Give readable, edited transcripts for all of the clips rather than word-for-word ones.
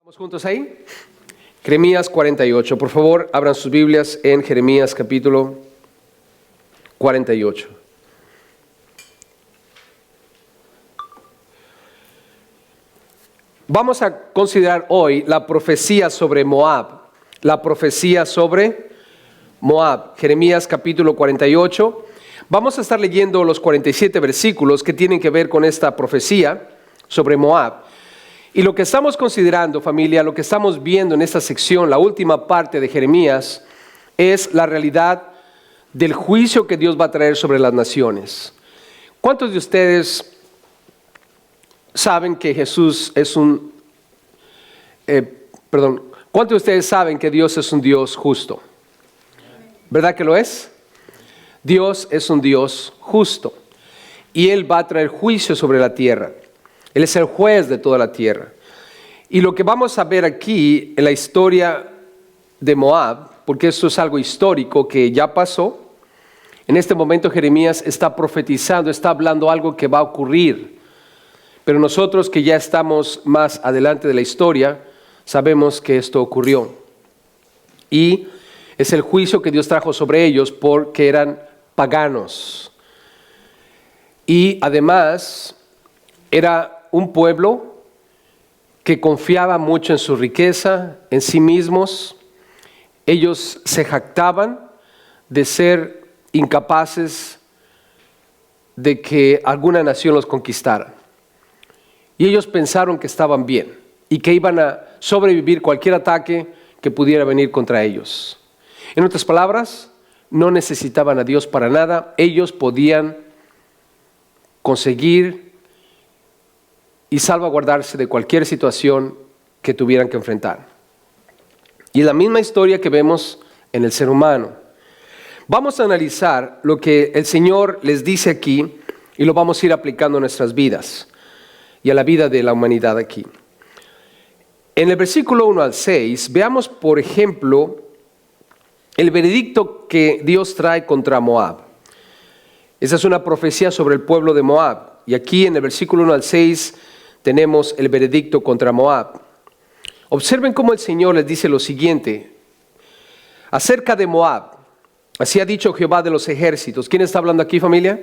¿Vamos juntos ahí? Jeremías 48. Por favor, abran sus Biblias en Jeremías capítulo 48. Vamos a considerar hoy la profecía sobre Moab. La profecía sobre Moab. Jeremías capítulo 48. Vamos a estar leyendo los 47 versículos que tienen que ver con esta profecía sobre Moab. Y lo que estamos considerando, familia, lo que estamos viendo en esta sección, la última parte de Jeremías, es la realidad del juicio que Dios va a traer sobre las naciones. ¿Cuántos de ustedes saben que Jesús es ¿cuántos de ustedes saben que Dios es un Dios justo? ¿Verdad que lo es? Dios es un Dios justo y Él va a traer juicio sobre la tierra. Él es el juez de toda la tierra. Y lo que vamos a ver aquí en la historia de Moab, porque esto es algo histórico que ya pasó, en este momento Jeremías está profetizando, está hablando algo que va a ocurrir. Pero nosotros que ya estamos más adelante de la historia, sabemos que esto ocurrió. Y es el juicio que Dios trajo sobre ellos porque eran paganos. Y además era un pueblo que confiaba mucho en su riqueza, en sí mismos. Ellos se jactaban de ser incapaces de que alguna nación los conquistara. Y ellos pensaron que estaban bien y que iban a sobrevivir cualquier ataque que pudiera venir contra ellos. En otras palabras, no necesitaban a Dios para nada. Ellos podían conseguir y salvaguardarse de cualquier situación que tuvieran que enfrentar. Y es la misma historia que vemos en el ser humano. Vamos a analizar lo que el Señor les dice aquí y lo vamos a ir aplicando a nuestras vidas y a la vida de la humanidad aquí. En el versículo 1 al 6, veamos por ejemplo el veredicto que Dios trae contra Moab. Esa es una profecía sobre el pueblo de Moab. Y aquí en el versículo 1 al 6 tenemos el veredicto contra Moab. Observen cómo el Señor les dice lo siguiente acerca de Moab. Así ha dicho Jehová de los ejércitos. ¿Quién está hablando aquí, familia?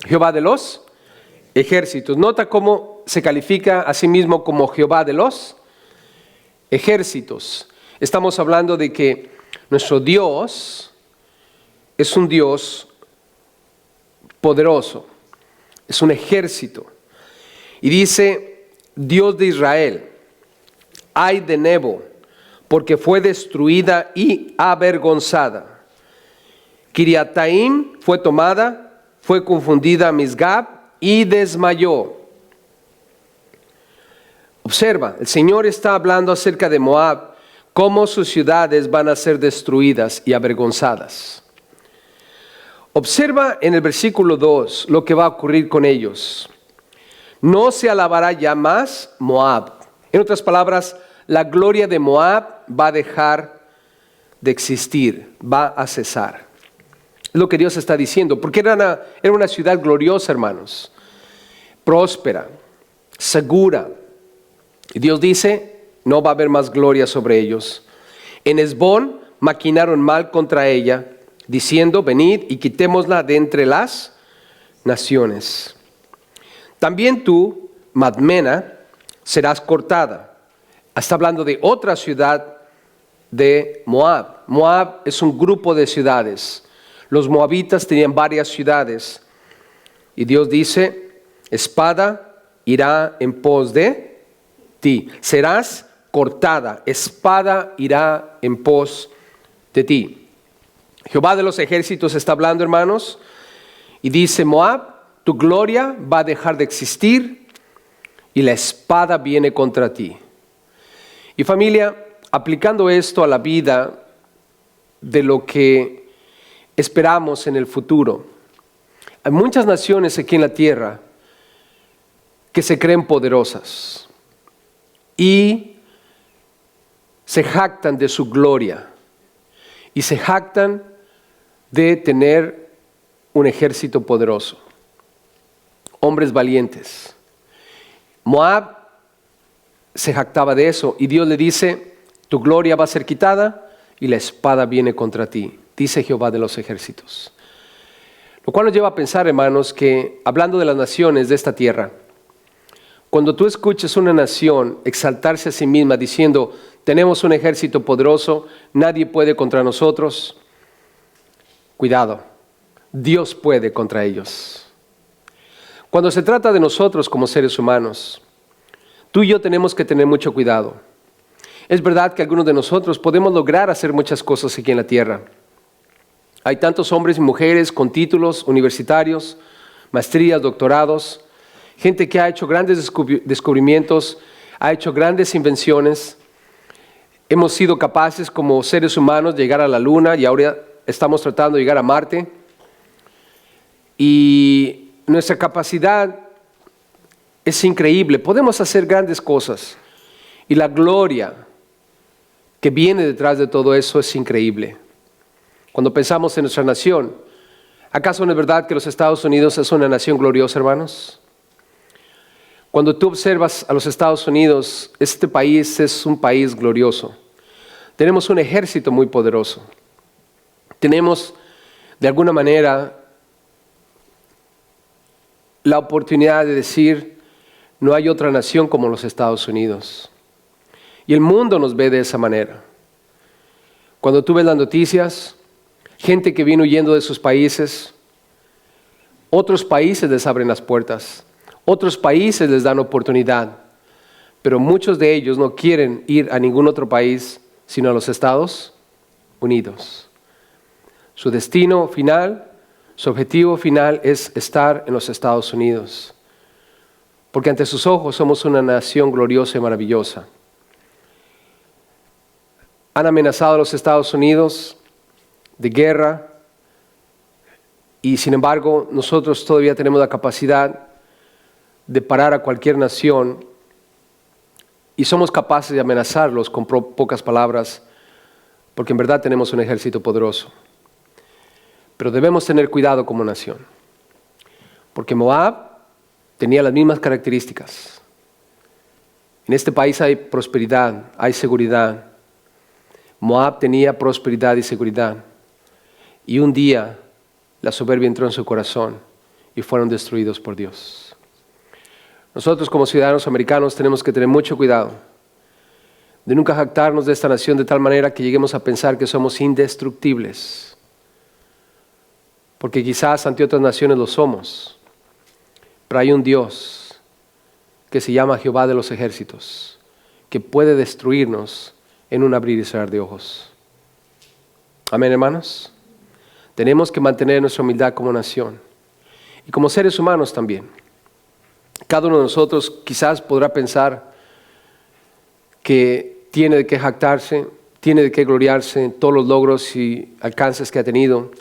Jehová de los ejércitos. Nota cómo se califica a sí mismo como Jehová de los ejércitos. Estamos hablando de que nuestro Dios es un Dios poderoso, es un ejército. Y dice, Dios de Israel, ay de Nebo, porque fue destruida y avergonzada. Kiriataim fue tomada, fue confundida Misgab y desmayó. Observa, el Señor está hablando acerca de Moab, cómo sus ciudades van a ser destruidas y avergonzadas. Observa en el versículo 2 lo que va a ocurrir con ellos. No se alabará ya más Moab. En otras palabras, la gloria de Moab va a dejar de existir, va a cesar. Es lo que Dios está diciendo, porque era una ciudad gloriosa, hermanos, próspera, segura. Y Dios dice, no va a haber más gloria sobre ellos. En Hesbón maquinaron mal contra ella, diciendo, venid y quitémosla de entre las naciones. También tú, Madmena, serás cortada. Está hablando de otra ciudad de Moab. Moab es un grupo de ciudades. Los moabitas tenían varias ciudades. Y Dios dice, espada irá en pos de ti. Serás cortada, espada irá en pos de ti. Jehová de los ejércitos está hablando, hermanos, y dice, Moab, tu gloria va a dejar de existir y la espada viene contra ti. Y familia, aplicando esto a la vida de lo que esperamos en el futuro, hay muchas naciones aquí en la tierra que se creen poderosas y se jactan de su gloria y se jactan de tener un ejército poderoso, hombres valientes. Moab se jactaba de eso. Y Dios le dice, tu gloria va a ser quitada y la espada viene contra ti, dice Jehová de los ejércitos. Lo cual nos lleva a pensar, hermanos, que hablando de las naciones de esta tierra, cuando tú escuches una nación exaltarse a sí misma diciendo, tenemos un ejército poderoso, nadie puede contra nosotros, cuidado, Dios puede contra ellos. Cuando se trata de nosotros como seres humanos, tú y yo tenemos que tener mucho cuidado. Es verdad que algunos de nosotros podemos lograr hacer muchas cosas aquí en la tierra. Hay tantos hombres y mujeres con títulos universitarios, maestrías, doctorados, gente que ha hecho grandes descubrimientos, ha hecho grandes invenciones. Hemos sido capaces como seres humanos de llegar a la Luna y ahora estamos tratando de llegar a Marte. Y nuestra capacidad es increíble. Podemos hacer grandes cosas. Y la gloria que viene detrás de todo eso es increíble. Cuando pensamos en nuestra nación, ¿acaso no es verdad que los Estados Unidos es una nación gloriosa, hermanos? Cuando tú observas a los Estados Unidos, este país es un país glorioso. Tenemos un ejército muy poderoso. Tenemos, de alguna manera, la oportunidad de decir, no hay otra nación como los Estados Unidos. Y el mundo nos ve de esa manera. Cuando tú ves las noticias, gente que viene huyendo de sus países, otros países les abren las puertas, otros países les dan oportunidad, pero muchos de ellos no quieren ir a ningún otro país sino a los Estados Unidos. Su destino final, su objetivo final es estar en los Estados Unidos, porque ante sus ojos somos una nación gloriosa y maravillosa. Han amenazado a los Estados Unidos de guerra y sin embargo nosotros todavía tenemos la capacidad de parar a cualquier nación y somos capaces de amenazarlos con pocas palabras porque en verdad tenemos un ejército poderoso. Pero debemos tener cuidado como nación porque Moab tenía las mismas características. En este país hay prosperidad, hay seguridad. Moab tenía prosperidad y seguridad. Y un día la soberbia entró en su corazón y fueron destruidos por Dios. Nosotros como ciudadanos americanos tenemos que tener mucho cuidado de nunca jactarnos de esta nación de tal manera que lleguemos a pensar que somos indestructibles. Porque quizás ante otras naciones lo somos. Pero hay un Dios que se llama Jehová de los ejércitos, que puede destruirnos en un abrir y cerrar de ojos. Amén, hermanos. Tenemos que mantener nuestra humildad como nación y como seres humanos también. Cada uno de nosotros quizás podrá pensar que tiene de qué jactarse, tiene de qué gloriarse en todos los logros y alcances que ha tenido,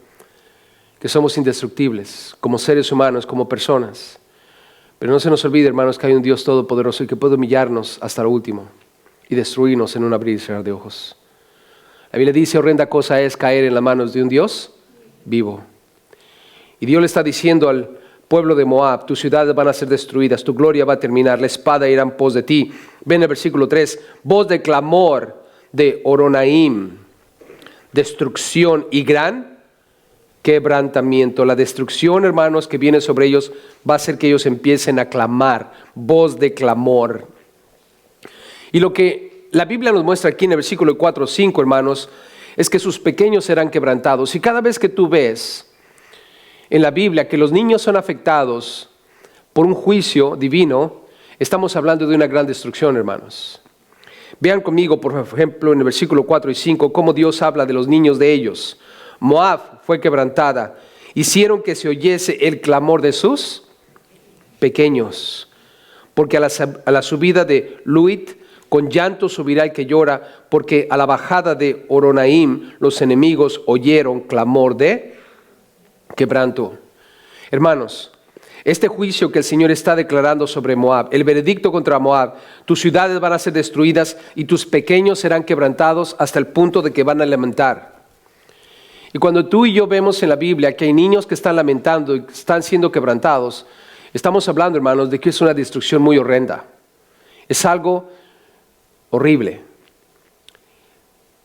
que somos indestructibles como seres humanos, como personas. Pero no se nos olvide, hermanos, que hay un Dios todopoderoso y que puede humillarnos hasta lo último y destruirnos en un abrir y cerrar de ojos. La Biblia dice, horrenda cosa es caer en las manos de un Dios vivo. Y Dios le está diciendo al pueblo de Moab, tus ciudades van a ser destruidas, tu gloria va a terminar, la espada irá en pos de ti. Ven el versículo 3, voz de clamor de Horonaim, destrucción y gran quebrantamiento. La destrucción, hermanos, que viene sobre ellos va a hacer que ellos empiecen a clamar, voz de clamor. Y lo que la Biblia nos muestra aquí en el versículo 4 o 5, hermanos, es que sus pequeños serán quebrantados. Y cada vez que tú ves en la Biblia que los niños son afectados por un juicio divino, estamos hablando de una gran destrucción, hermanos. Vean conmigo, por ejemplo, en el versículo 4 y 5, cómo Dios habla de los niños de ellos. Moab fue quebrantada, hicieron que se oyese el clamor de sus pequeños, porque a la subida de Luit, con llanto subirá el que llora, porque a la bajada de Horonaim los enemigos oyeron clamor de quebranto. Hermanos, este juicio que el Señor está declarando sobre Moab, el veredicto contra Moab, tus ciudades van a ser destruidas y tus pequeños serán quebrantados hasta el punto de que van a lamentar. Y cuando tú y yo vemos en la Biblia que hay niños que están lamentando y están siendo quebrantados, estamos hablando, hermanos, de que es una destrucción muy horrenda. Es algo horrible.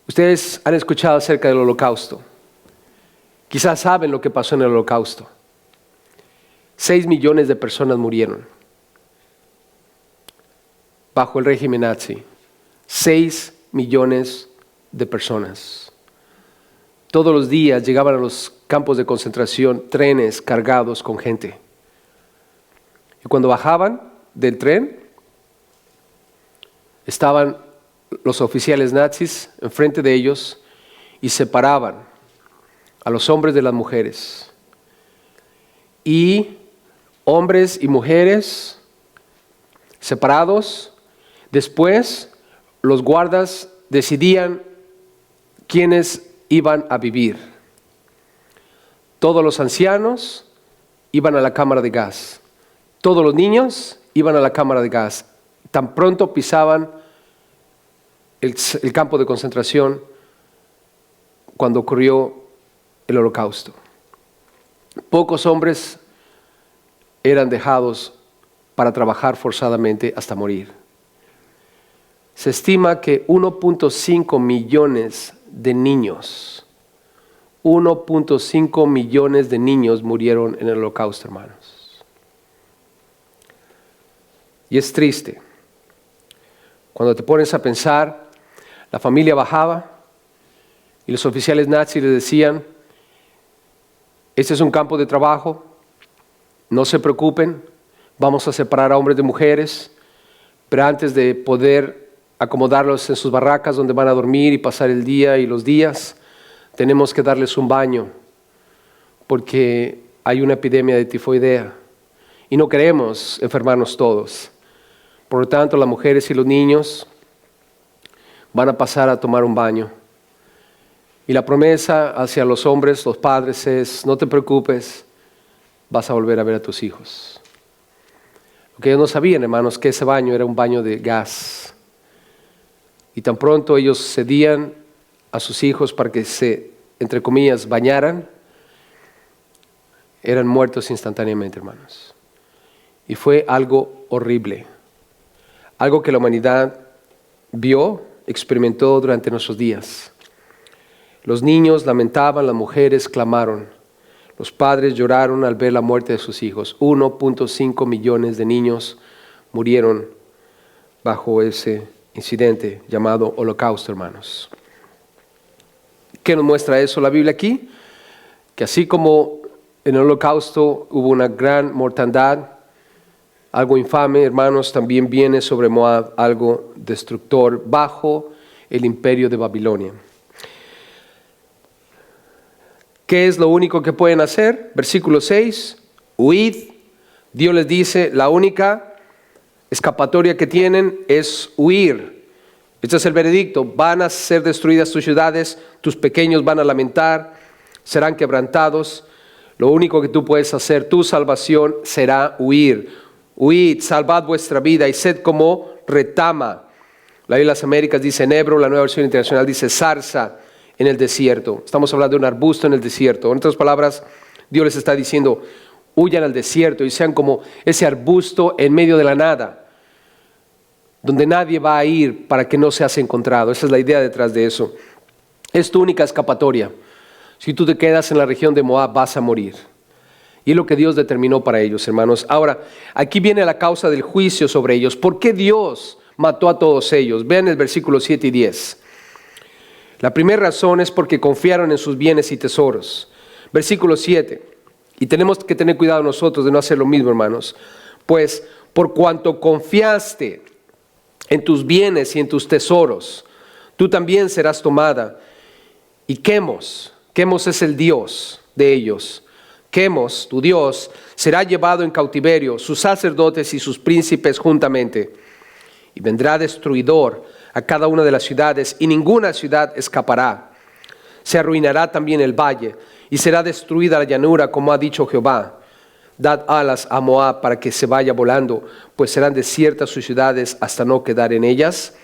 Ustedes han escuchado acerca del Holocausto. Quizás saben lo que pasó en el Holocausto. 6 millones de personas murieron bajo el régimen nazi. 6 millones de personas. Todos los días llegaban a los campos de concentración trenes cargados con gente. Y cuando bajaban del tren, estaban los oficiales nazis enfrente de ellos y separaban a los hombres de las mujeres. Y hombres y mujeres separados. Después, los guardas decidían quiénes iban a vivir. Todos los ancianos iban a la cámara de gas. Todos los niños iban a la cámara de gas. Tan pronto pisaban el campo de concentración cuando ocurrió el Holocausto. Pocos hombres eran dejados para trabajar forzadamente hasta morir. Se estima que 1.5 millones de niños, 1.5 millones de niños murieron en el Holocausto, hermanos. Y es triste. Cuando te pones a pensar, la familia bajaba y los oficiales nazis les decían: este es un campo de trabajo, no se preocupen, vamos a separar a hombres de mujeres, pero antes de poder acomodarlos en sus barracas donde van a dormir y pasar el día y los días, tenemos que darles un baño, porque hay una epidemia de tifoidea y no queremos enfermarnos todos. Por lo tanto, las mujeres y los niños van a pasar a tomar un baño. Y la promesa hacia los hombres, los padres, es: no te preocupes, vas a volver a ver a tus hijos. Lo que ellos no sabían, hermanos, que ese baño era un baño de gas. Y tan pronto ellos cedían a sus hijos para que se, entre comillas, bañaran, eran muertos instantáneamente, hermanos. Y fue algo horrible. Algo que la humanidad vio, experimentó durante nuestros días. Los niños lamentaban, las mujeres clamaron. Los padres lloraron al ver la muerte de sus hijos. 1.5 millones de niños murieron bajo ese incidente llamado Holocausto, hermanos. ¿Qué nos muestra eso la Biblia aquí? Que así como en el Holocausto hubo una gran mortandad, algo infame, hermanos, también viene sobre Moab algo destructor bajo el imperio de Babilonia. ¿Qué es lo único que pueden hacer? Versículo 6, huid. Dios les dice, la única escapatoria que tienen es huir. Este es el veredicto: van a ser destruidas tus ciudades, tus pequeños van a lamentar, serán quebrantados. Lo único que tú puedes hacer, tu salvación, será huir. Huid, salvad vuestra vida y sed como retama. La Biblia de las Américas dice enebro, la Nueva Versión Internacional dice zarza en el desierto. Estamos hablando de un arbusto en el desierto. En otras palabras, Dios les está diciendo: huyan al desierto y sean como ese arbusto en medio de la nada, donde nadie va a ir para que no seas encontrado. Esa es la idea detrás de eso. Es tu única escapatoria. Si tú te quedas en la región de Moab, vas a morir. Y es lo que Dios determinó para ellos, hermanos. Ahora, aquí viene la causa del juicio sobre ellos. ¿Por qué Dios mató a todos ellos? Vean el versículo 7 y 10. La primera razón es porque confiaron en sus bienes y tesoros. Versículo 7. Y tenemos que tener cuidado nosotros de no hacer lo mismo, hermanos. Pues, por cuanto confiaste en tus bienes y en tus tesoros, tú también serás tomada. Y Quemos es el Dios de ellos. Quemos, tu Dios, será llevado en cautiverio, sus sacerdotes y sus príncipes juntamente. Y vendrá destruidor a cada una de las ciudades, y ninguna ciudad escapará. Se arruinará también el valle, y será destruida la llanura, como ha dicho Jehová. Dad alas a Moab para que se vaya volando, pues serán desiertas sus ciudades hasta no quedar en ellas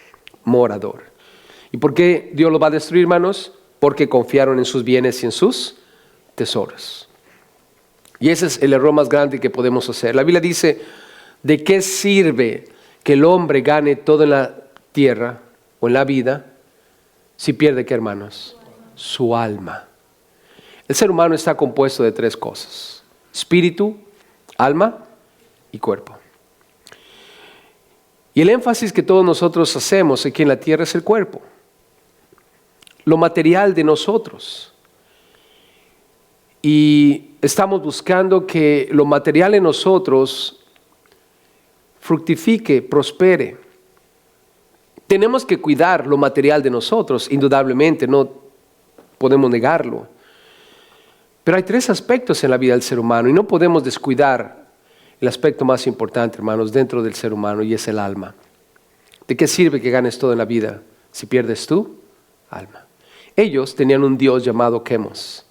morador. ¿Y por qué Dios los va a destruir, hermanos? Porque confiaron en sus bienes y en sus tesoros. Y ese es el error más grande que podemos hacer. La Biblia dice: ¿de qué sirve que el hombre gane todo en la tierra o en la vida si pierde, ¿qué, hermanos? Su alma. El ser humano está compuesto de 3 cosas: espíritu, alma y cuerpo. Y el énfasis que todos nosotros hacemos aquí en la tierra es el cuerpo, lo material de nosotros. Y estamos buscando que lo material en nosotros fructifique, prospere. Tenemos que cuidar lo material de nosotros, indudablemente, no podemos negarlo. Pero hay 3 aspectos en la vida del ser humano y no podemos descuidar el aspecto más importante, hermanos, dentro del ser humano, y es el alma. ¿De qué sirve que ganes todo en la vida si pierdes tu alma? Ellos tenían un Dios llamado Quemos.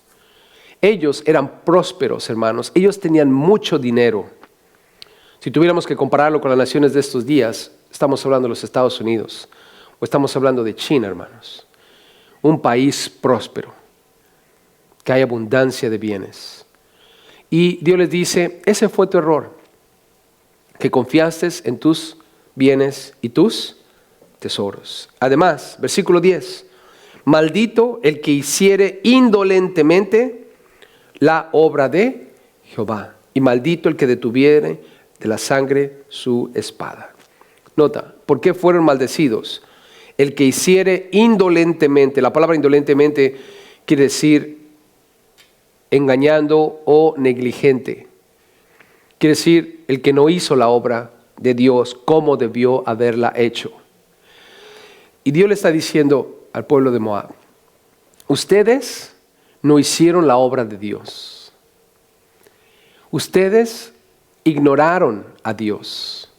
Ellos eran prósperos, hermanos. Ellos tenían mucho dinero. Si tuviéramos que compararlo con las naciones de estos días, estamos hablando de los Estados Unidos o estamos hablando de China, hermanos. Un país próspero, que hay abundancia de bienes. Y Dios les dice, ese fue tu error, que confiaste en tus bienes y tus tesoros. Además, versículo 10, maldito el que hiciere indolentemente la obra de Jehová, y maldito el que detuviere de la sangre su espada. Nota, ¿por qué fueron maldecidos? El que hiciere indolentemente, la palabra indolentemente quiere decir engañando o negligente. Quiere decir el que no hizo la obra de Dios como debió haberla hecho. Y Dios le está diciendo al pueblo de Moab, ustedes no hicieron la obra de Dios. Ustedes ignoraron a Dios.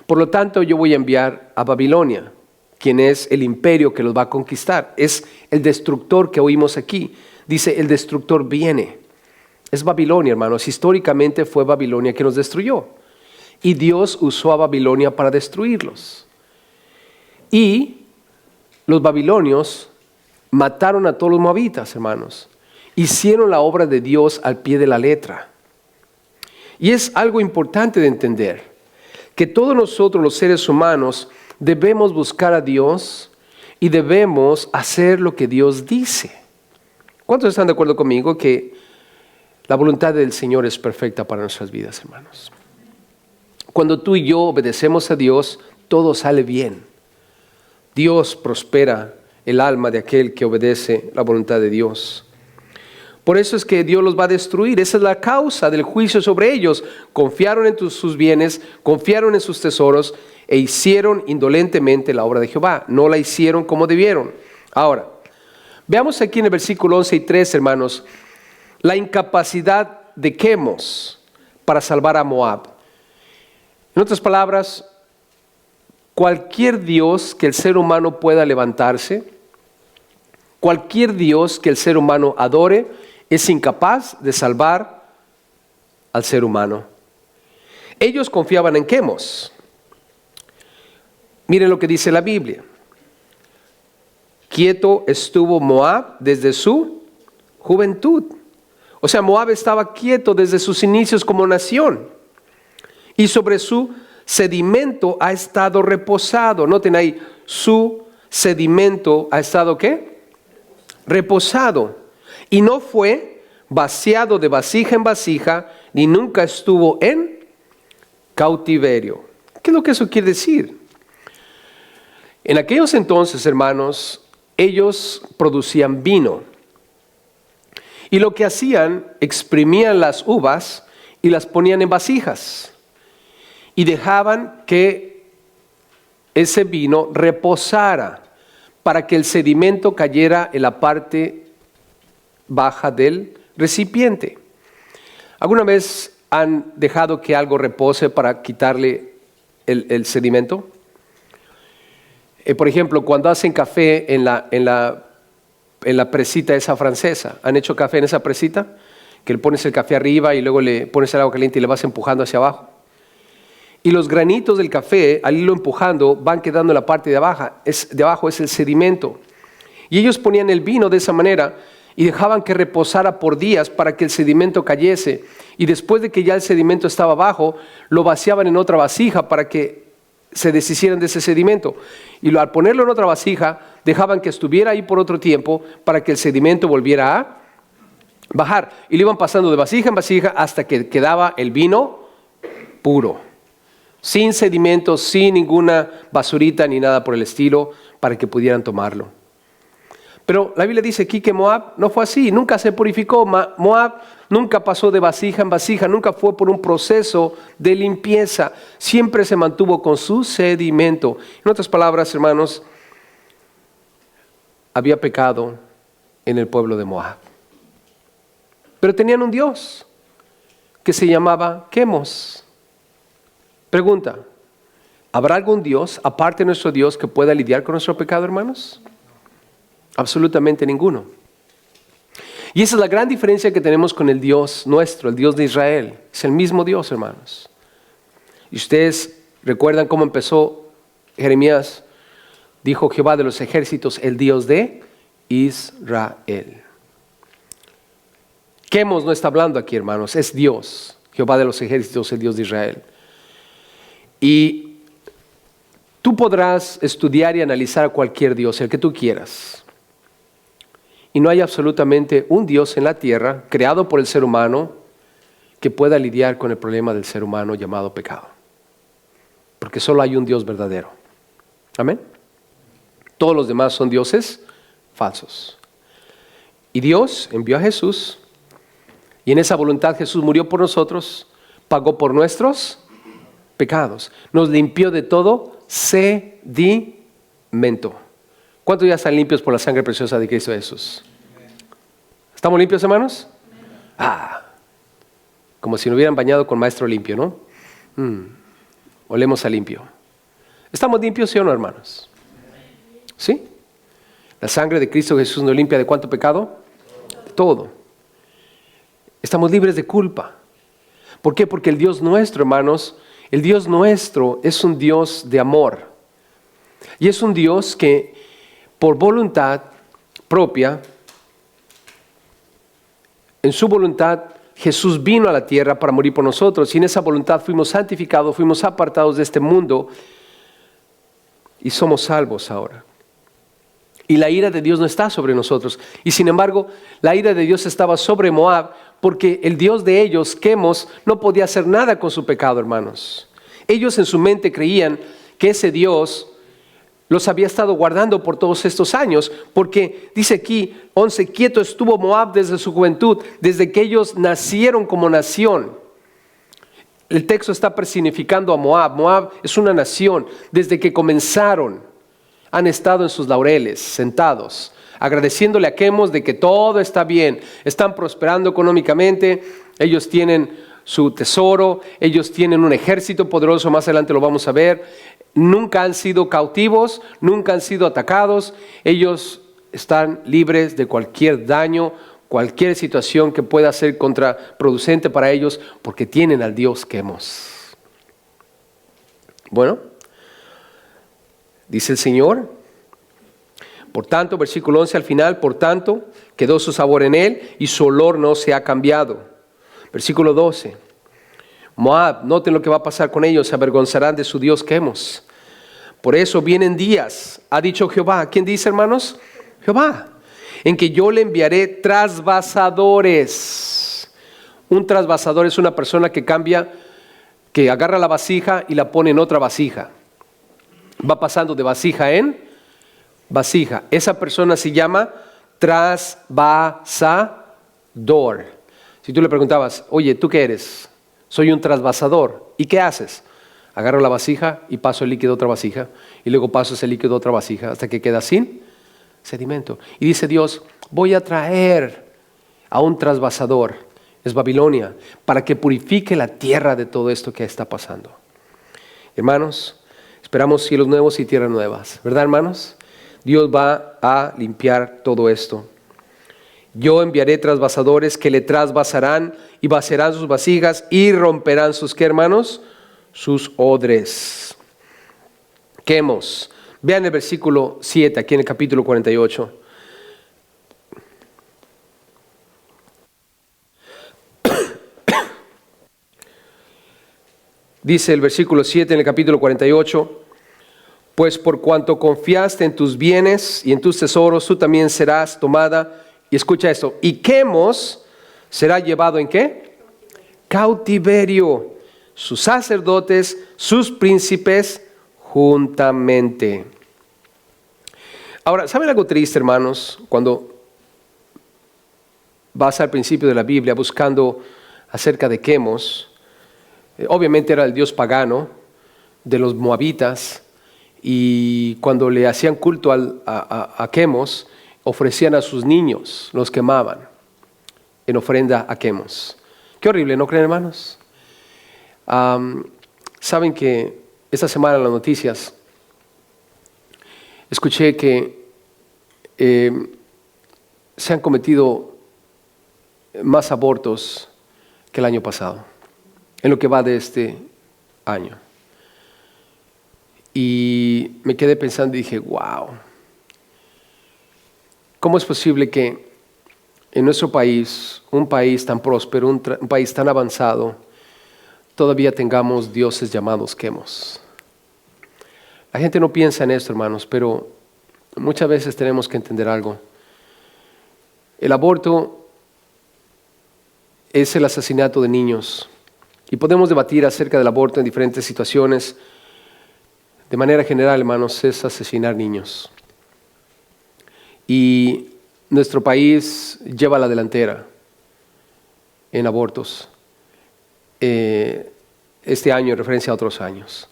Por lo tanto, yo voy a enviar a Babilonia, quien es el imperio que los va a conquistar. Es el destructor que oímos aquí. Dice, el destructor viene. Es Babilonia, hermanos. Históricamente fue Babilonia que nos destruyó. Y Dios usó a Babilonia para destruirlos. Y los babilonios mataron a todos los moabitas, hermanos. Hicieron la obra de Dios al pie de la letra. Y es algo importante de entender, que todos nosotros los seres humanos debemos buscar a Dios y debemos hacer lo que Dios dice. ¿Cuántos están de acuerdo conmigo que la voluntad del Señor es perfecta para nuestras vidas, hermanos? Cuando tú y yo obedecemos a Dios, todo sale bien. Dios prospera el alma de aquel que obedece la voluntad de Dios. Por eso es que Dios los va a destruir. Esa es la causa del juicio sobre ellos. Confiaron en sus bienes, confiaron en sus tesoros e hicieron indolentemente la obra de Jehová. No la hicieron como debieron. Ahora, veamos aquí en el versículo 11 y 13, hermanos, la incapacidad de Quemos para salvar a Moab. En otras palabras, cualquier Dios que el ser humano pueda levantarse, cualquier Dios que el ser humano adore, es incapaz de salvar al ser humano. Ellos confiaban en Quemos. Miren lo que dice la Biblia. Quieto estuvo Moab desde su juventud. O sea, Moab estaba quieto desde sus inicios como nación. Y sobre su sedimento ha estado reposado. Noten ahí, su sedimento ha estado ¿qué? Reposado. Y no fue vaciado de vasija en vasija, ni nunca estuvo en cautiverio. ¿Qué es lo que eso quiere decir? En aquellos entonces, hermanos, ellos producían vino. Y lo que hacían, exprimían las uvas y las ponían en vasijas. Y dejaban que ese vino reposara para que el sedimento cayera en la parte baja del recipiente. ¿Alguna vez han dejado que algo repose para quitarle el sedimento? Por ejemplo, cuando hacen café en la presita esa francesa, ¿han hecho café en esa presita? Que le pones el café arriba y luego le pones el agua caliente y le vas empujando hacia abajo. Y los granitos del café, al irlo empujando, van quedando en la parte de abajo. De abajo es el sedimento. Y ellos ponían el vino de esa manera y dejaban que reposara por días para que el sedimento cayese. Y después de que ya el sedimento estaba abajo, lo vaciaban en otra vasija para que se deshicieran de ese sedimento. Y al ponerlo en otra vasija, dejaban que estuviera ahí por otro tiempo para que el sedimento volviera a bajar. Y lo iban pasando de vasija en vasija hasta que quedaba el vino puro, sin sedimentos, sin ninguna basurita ni nada por el estilo, para que pudieran tomarlo. Pero la Biblia dice aquí que Moab no fue así, nunca se purificó. Moab nunca pasó de vasija en vasija, nunca fue por un proceso de limpieza, siempre se mantuvo con su sedimento. En otras palabras, hermanos, había pecado en el pueblo de Moab. Pero tenían un Dios que se llamaba Quemos. Pregunta, ¿habrá algún Dios, aparte de nuestro Dios, que pueda lidiar con nuestro pecado, hermanos? Absolutamente ninguno. Y esa es la gran diferencia que tenemos con el Dios nuestro, el Dios de Israel. Es el mismo Dios, hermanos. Y ustedes recuerdan cómo empezó Jeremías. Dijo Jehová de los ejércitos, el Dios de Israel. Quemos no está hablando aquí, hermanos, es Dios. Jehová de los ejércitos, el Dios de Israel. Y tú podrás estudiar y analizar a cualquier Dios, el que tú quieras. Y no hay absolutamente un Dios en la tierra, creado por el ser humano, que pueda lidiar con el problema del ser humano llamado pecado. Porque solo hay un Dios verdadero. Amén. Todos los demás son dioses falsos. Y Dios envió a Jesús, y en esa voluntad Jesús murió por nosotros, pagó por nuestros pecados, nos limpió de todo sedimento. ¿Cuántos ya están limpios por la sangre preciosa de Cristo Jesús? ¿Estamos limpios, hermanos? Como si nos hubieran bañado con maestro limpio, ¿no? Olemos a limpio. ¿Estamos limpios, sí o no, hermanos? ¿Sí? La sangre de Cristo Jesús nos limpia ¿de cuánto pecado? De todo. Estamos libres de culpa. ¿Por qué? Porque el Dios nuestro, hermanos, el Dios nuestro es un Dios de amor. Y es un Dios que por voluntad propia, en su voluntad, Jesús vino a la tierra para morir por nosotros. Y en esa voluntad fuimos santificados, fuimos apartados de este mundo y somos salvos ahora. Y la ira de Dios no está sobre nosotros. Y sin embargo, la ira de Dios estaba sobre Moab porque el Dios de ellos, Quemos, no podía hacer nada con su pecado, hermanos. Ellos en su mente creían que ese Dios los había estado guardando por todos estos años, porque dice aquí, 11, quieto estuvo Moab desde su juventud, desde que ellos nacieron como nación. El texto está personificando a Moab. Moab es una nación, desde que comenzaron, han estado en sus laureles, sentados, agradeciéndole a Quemos de que todo está bien, están prosperando económicamente, ellos tienen su tesoro, ellos tienen un ejército poderoso, más adelante lo vamos a ver. Nunca han sido cautivos, nunca han sido atacados. Ellos están libres de cualquier daño, cualquier situación que pueda ser contraproducente para ellos, porque tienen al Dios Quemos. Bueno, dice el Señor, por tanto, versículo 11 al final, por tanto, quedó su sabor en él y su olor no se ha cambiado. Versículo 12. Moab, noten lo que va a pasar con ellos, se avergonzarán de su Dios Quemos. Por eso vienen días, ha dicho Jehová. ¿Quién dice, hermanos? Jehová. En que yo le enviaré trasvasadores. Un trasvasador es una persona que cambia, que agarra la vasija y la pone en otra vasija. Va pasando de vasija en vasija. Esa persona se llama trasvasador. Si tú le preguntabas, oye, ¿tú qué eres? Soy un trasvasador. ¿Y qué haces? Agarro la vasija y paso el líquido a otra vasija. Y luego paso ese líquido a otra vasija hasta que queda sin sedimento. Y dice Dios, voy a traer a un trasvasador, es Babilonia, para que purifique la tierra de todo esto que está pasando. Hermanos, esperamos cielos nuevos y tierras nuevas. ¿Verdad, hermanos? Dios va a limpiar todo esto. Yo enviaré trasvasadores que le trasvasarán y vaciarán sus vasijas y romperán sus, ¿qué, hermanos? Sus odres. Quemos. Vean el versículo 7 aquí en el capítulo 48. Dice el versículo 7 en el capítulo 48. Pues por cuanto confiaste en tus bienes y en tus tesoros, tú también serás tomada. Y escucha esto, y Quemos será llevado ¿en qué? Cautiverio, sus sacerdotes, sus príncipes, juntamente. Ahora, ¿saben algo triste, hermanos? Cuando vas al principio de la Biblia buscando acerca de Quemos, obviamente era el dios pagano de los moabitas, y cuando le hacían culto a Quemos, ofrecían a sus niños, los quemaban en ofrenda a Quemos. Qué horrible, ¿no creen, hermanos? Saben que esta semana en las noticias escuché que se han cometido más abortos que el año pasado, en lo que va de este año. Y me quedé pensando y dije, wow, ¿cómo es posible que en nuestro país, un país tan próspero, un país tan avanzado, todavía tengamos dioses llamados Quemos? La gente no piensa en esto, hermanos, pero muchas veces tenemos que entender algo. El aborto es el asesinato de niños. Y podemos debatir acerca del aborto en diferentes situaciones. De manera general, hermanos, es asesinar niños. Y nuestro país lleva la delantera en abortos. Este año en referencia a otros años.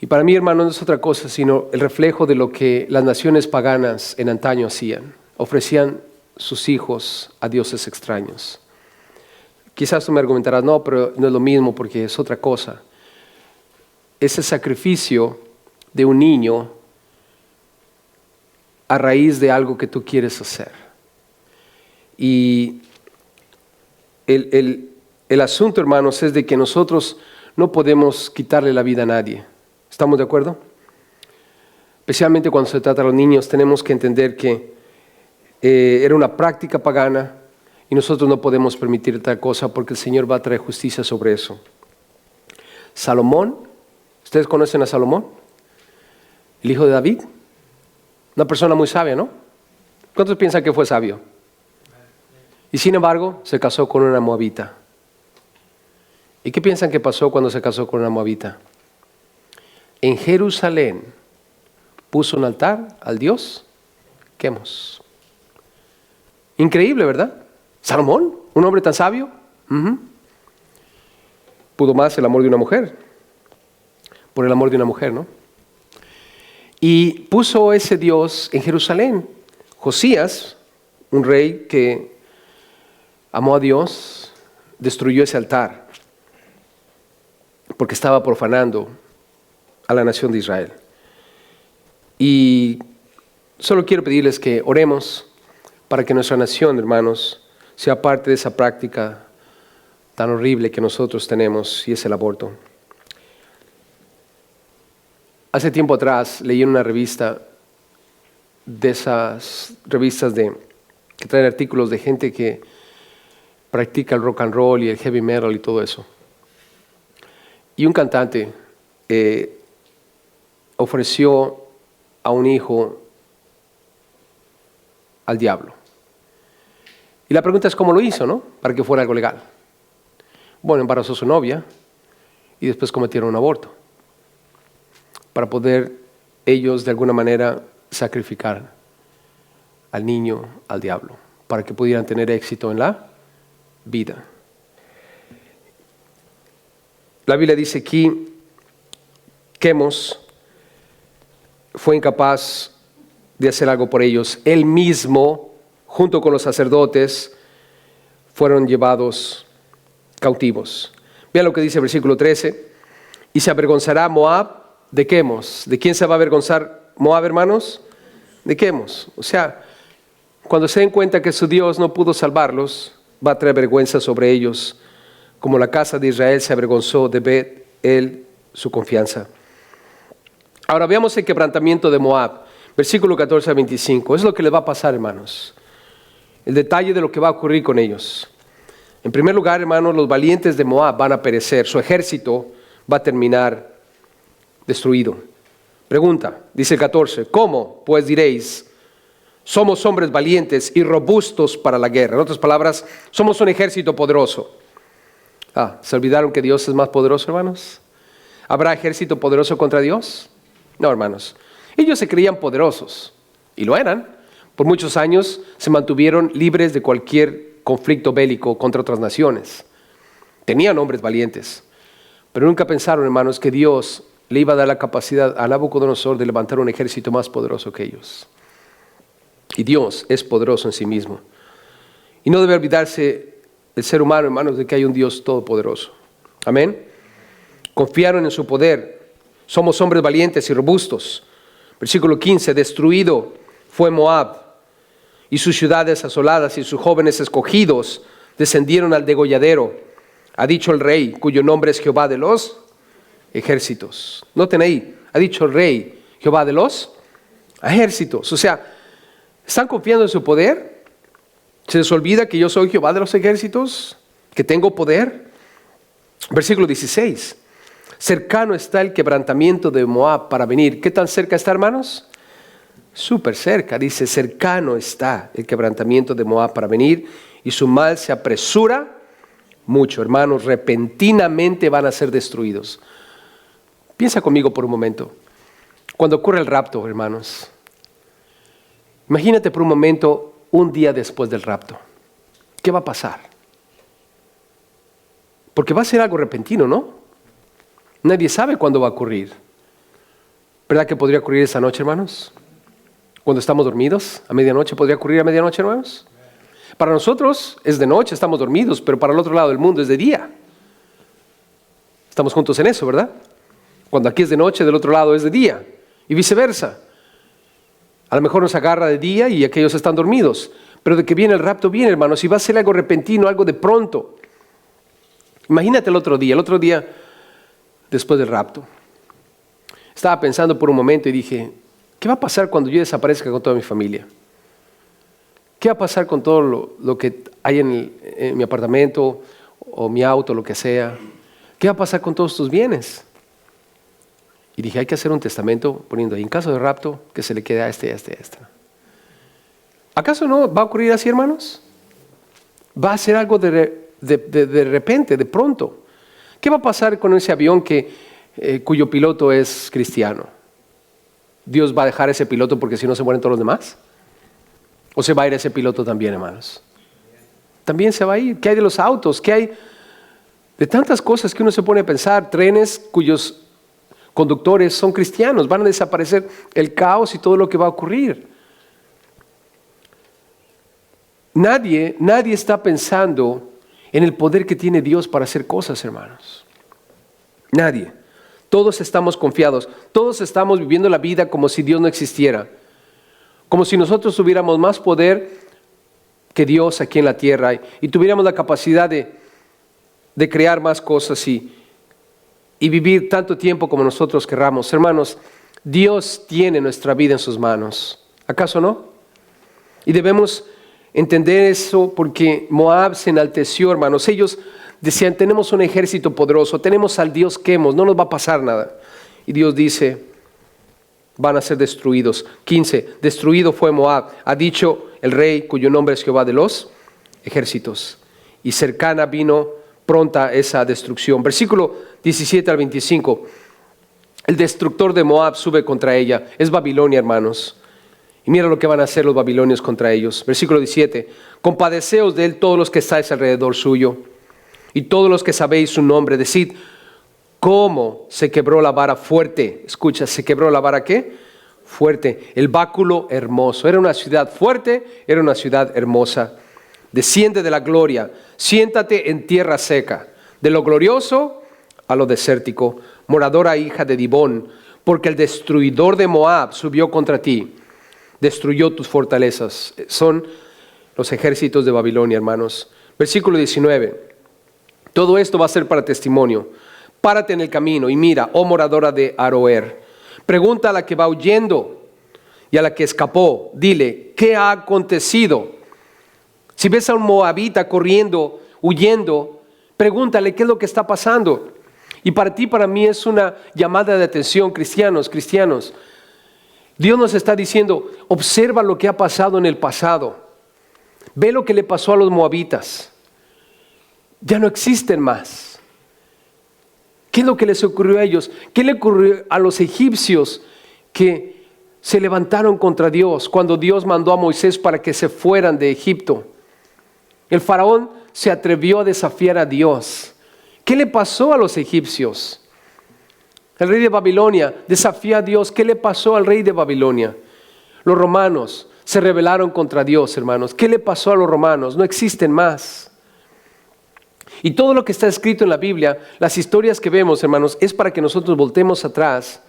Y para mí, hermano, no es otra cosa sino el reflejo de lo que las naciones paganas en antaño hacían. Ofrecían sus hijos a dioses extraños. Quizás tú me argumentarás, no, pero no es lo mismo porque es otra cosa. Ese sacrificio de un niño a raíz de algo que tú quieres hacer. Y el asunto, hermanos, es de que nosotros no podemos quitarle la vida a nadie. ¿Estamos de acuerdo? Especialmente cuando se trata de los niños, tenemos que entender que era una práctica pagana y nosotros no podemos permitir tal cosa porque el Señor va a traer justicia sobre eso. Salomón, ¿ustedes conocen a Salomón? El hijo de David. Una persona muy sabia, ¿no? ¿Cuántos piensan que fue sabio? Y sin embargo, se casó con una moabita. ¿Y qué piensan que pasó cuando se casó con una moabita? En Jerusalén puso un altar al dios Quemos. Increíble, ¿verdad? Salomón, un hombre tan sabio. Pudo más el amor de una mujer. Por el amor de una mujer, ¿no? Y puso ese dios en Jerusalén. Josías, un rey que amó a Dios, destruyó ese altar porque estaba profanando a la nación de Israel. Y solo quiero pedirles que oremos para que nuestra nación, hermanos, sea parte de esa práctica tan horrible que nosotros tenemos, y es el aborto. Hace tiempo atrás leí en una revista, de esas revistas que traen artículos de gente que practica el rock and roll y el heavy metal y todo eso. Y un cantante ofreció a un hijo al diablo. Y la pregunta es cómo lo hizo, ¿no? Para que fuera algo legal. Bueno, embarazó a su novia y después cometieron un aborto para poder ellos de alguna manera sacrificar al niño al diablo, para que pudieran tener éxito en la vida. La Biblia dice aquí, Quemos fue incapaz de hacer algo por ellos. Él mismo, junto con los sacerdotes, fueron llevados cautivos. Vean lo que dice el versículo 13. Y se avergonzará Moab de Quemos. ¿De quién se va a avergonzar Moab, hermanos? De Quemos. O sea, cuando se den cuenta que su Dios no pudo salvarlos, va a traer vergüenza sobre ellos, como la casa de Israel se avergonzó de Bet-El, su confianza. Ahora veamos el quebrantamiento de Moab, versículo 14 a 25. Es lo que les va a pasar, hermanos. El detalle de lo que va a ocurrir con ellos. En primer lugar, hermanos, los valientes de Moab van a perecer. Su ejército va a terminar destruido. Pregunta, dice el 14, ¿cómo? Pues diréis, somos hombres valientes y robustos para la guerra. En otras palabras, somos un ejército poderoso. ¿Se olvidaron que Dios es más poderoso, hermanos? ¿Habrá ejército poderoso contra Dios? No, hermanos. Ellos se creían poderosos, y lo eran. Por muchos años se mantuvieron libres de cualquier conflicto bélico contra otras naciones. Tenían hombres valientes, pero nunca pensaron, hermanos, que Dios le iba a dar la capacidad a Nabucodonosor de levantar un ejército más poderoso que ellos. Y Dios es poderoso en sí mismo. Y no debe olvidarse el ser humano, hermanos, de que hay un Dios todopoderoso. Amén. Confiaron en su poder. Somos hombres valientes y robustos. Versículo 15, destruido fue Moab y sus ciudades asoladas y sus jóvenes escogidos descendieron al degolladero. Ha dicho el rey, cuyo nombre es Jehová de los ejércitos. Noten ahí, ha dicho el rey, Jehová de los ejércitos. O sea, ¿están confiando en su poder? ¿Se les olvida que yo soy Jehová de los ejércitos? ¿Que tengo poder? Versículo 16. Cercano está el quebrantamiento de Moab para venir. ¿Qué tan cerca está, hermanos? Súper cerca. Dice, cercano está el quebrantamiento de Moab para venir y su mal se apresura mucho. Hermanos, repentinamente van a ser destruidos. Piensa conmigo por un momento. Cuando ocurre el rapto, hermanos, imagínate por un momento un día después del rapto. ¿Qué va a pasar? Porque va a ser algo repentino, ¿no? Nadie sabe cuándo va a ocurrir. ¿Verdad que podría ocurrir esa noche, hermanos? Cuando estamos dormidos, a medianoche, ¿podría ocurrir a medianoche, hermanos? Para nosotros es de noche, estamos dormidos, pero para el otro lado del mundo es de día. Estamos juntos en eso, ¿verdad? Cuando aquí es de noche, del otro lado es de día, y viceversa. A lo mejor nos agarra de día y aquellos están dormidos, pero de que viene el rapto viene, hermanos, y va a ser algo repentino, algo de pronto. Imagínate el otro día después del rapto. Estaba pensando por un momento y dije, ¿qué va a pasar cuando yo desaparezca con toda mi familia? ¿Qué va a pasar con todo lo que hay en mi apartamento o mi auto, lo que sea? ¿Qué va a pasar con todos estos bienes? Y dije, hay que hacer un testamento poniendo ahí, en caso de rapto, que se le quede a este. ¿Acaso no va a ocurrir así, hermanos? Va a ser algo de repente, de pronto. ¿Qué va a pasar con ese avión cuyo piloto es cristiano? ¿Dios va a dejar ese piloto porque si no se mueren todos los demás? ¿O se va a ir ese piloto también, hermanos? También se va a ir. ¿Qué hay de los autos? ¿Qué hay de tantas cosas que uno se pone a pensar? Trenes cuyos conductores son cristianos, van a desaparecer, el caos y todo lo que va a ocurrir. Nadie está pensando en el poder que tiene Dios para hacer cosas, hermanos. Nadie. Todos estamos confiados, todos estamos viviendo la vida como si Dios no existiera, como si nosotros tuviéramos más poder que Dios aquí en la tierra y tuviéramos la capacidad de crear más cosas y vivir tanto tiempo como nosotros querramos. Hermanos, Dios tiene nuestra vida en sus manos. ¿Acaso no? Y debemos entender eso porque Moab se enalteció, hermanos. Ellos decían, tenemos un ejército poderoso, tenemos al Dios Quemos, no nos va a pasar nada. Y Dios dice, van a ser destruidos. 15, destruido fue Moab, ha dicho el rey cuyo nombre es Jehová de los ejércitos. Y cercana vino pronta esa destrucción. Versículo 17 al 25. El destructor de Moab sube contra ella. Es Babilonia, hermanos. Y mira lo que van a hacer los babilonios contra ellos. Versículo 17. Compadeceos de él todos los que estáis alrededor suyo y todos los que sabéis su nombre. Decid, ¿cómo se quebró la vara fuerte? Escucha, ¿se quebró la vara qué? Fuerte. El báculo hermoso. Era una ciudad fuerte, era una ciudad hermosa. Desciende de la gloria, siéntate en tierra seca, de lo glorioso a lo desértico, moradora hija de Dibón, porque el destruidor de Moab subió contra ti, destruyó tus fortalezas. Son los ejércitos de Babilonia, hermanos. Versículo 19. Todo esto va a ser para testimonio. Párate en el camino y mira, oh moradora de Aroer. Pregunta a la que va huyendo y a la que escapó. Dile, ¿qué ha acontecido? Si ves a un moabita corriendo, huyendo, pregúntale qué es lo que está pasando. Y para ti, para mí es una llamada de atención, cristianos. Dios nos está diciendo, observa lo que ha pasado en el pasado. Ve lo que le pasó a los moabitas. Ya no existen más. ¿Qué es lo que les ocurrió a ellos? ¿Qué le ocurrió a los egipcios que se levantaron contra Dios cuando Dios mandó a Moisés para que se fueran de Egipto? El faraón se atrevió a desafiar a Dios. ¿Qué le pasó a los egipcios? El rey de Babilonia desafía a Dios. ¿Qué le pasó al rey de Babilonia? Los romanos se rebelaron contra Dios, hermanos. ¿Qué le pasó a los romanos? No existen más. Y todo lo que está escrito en la Biblia, las historias que vemos, hermanos, es para que nosotros voltemos atrás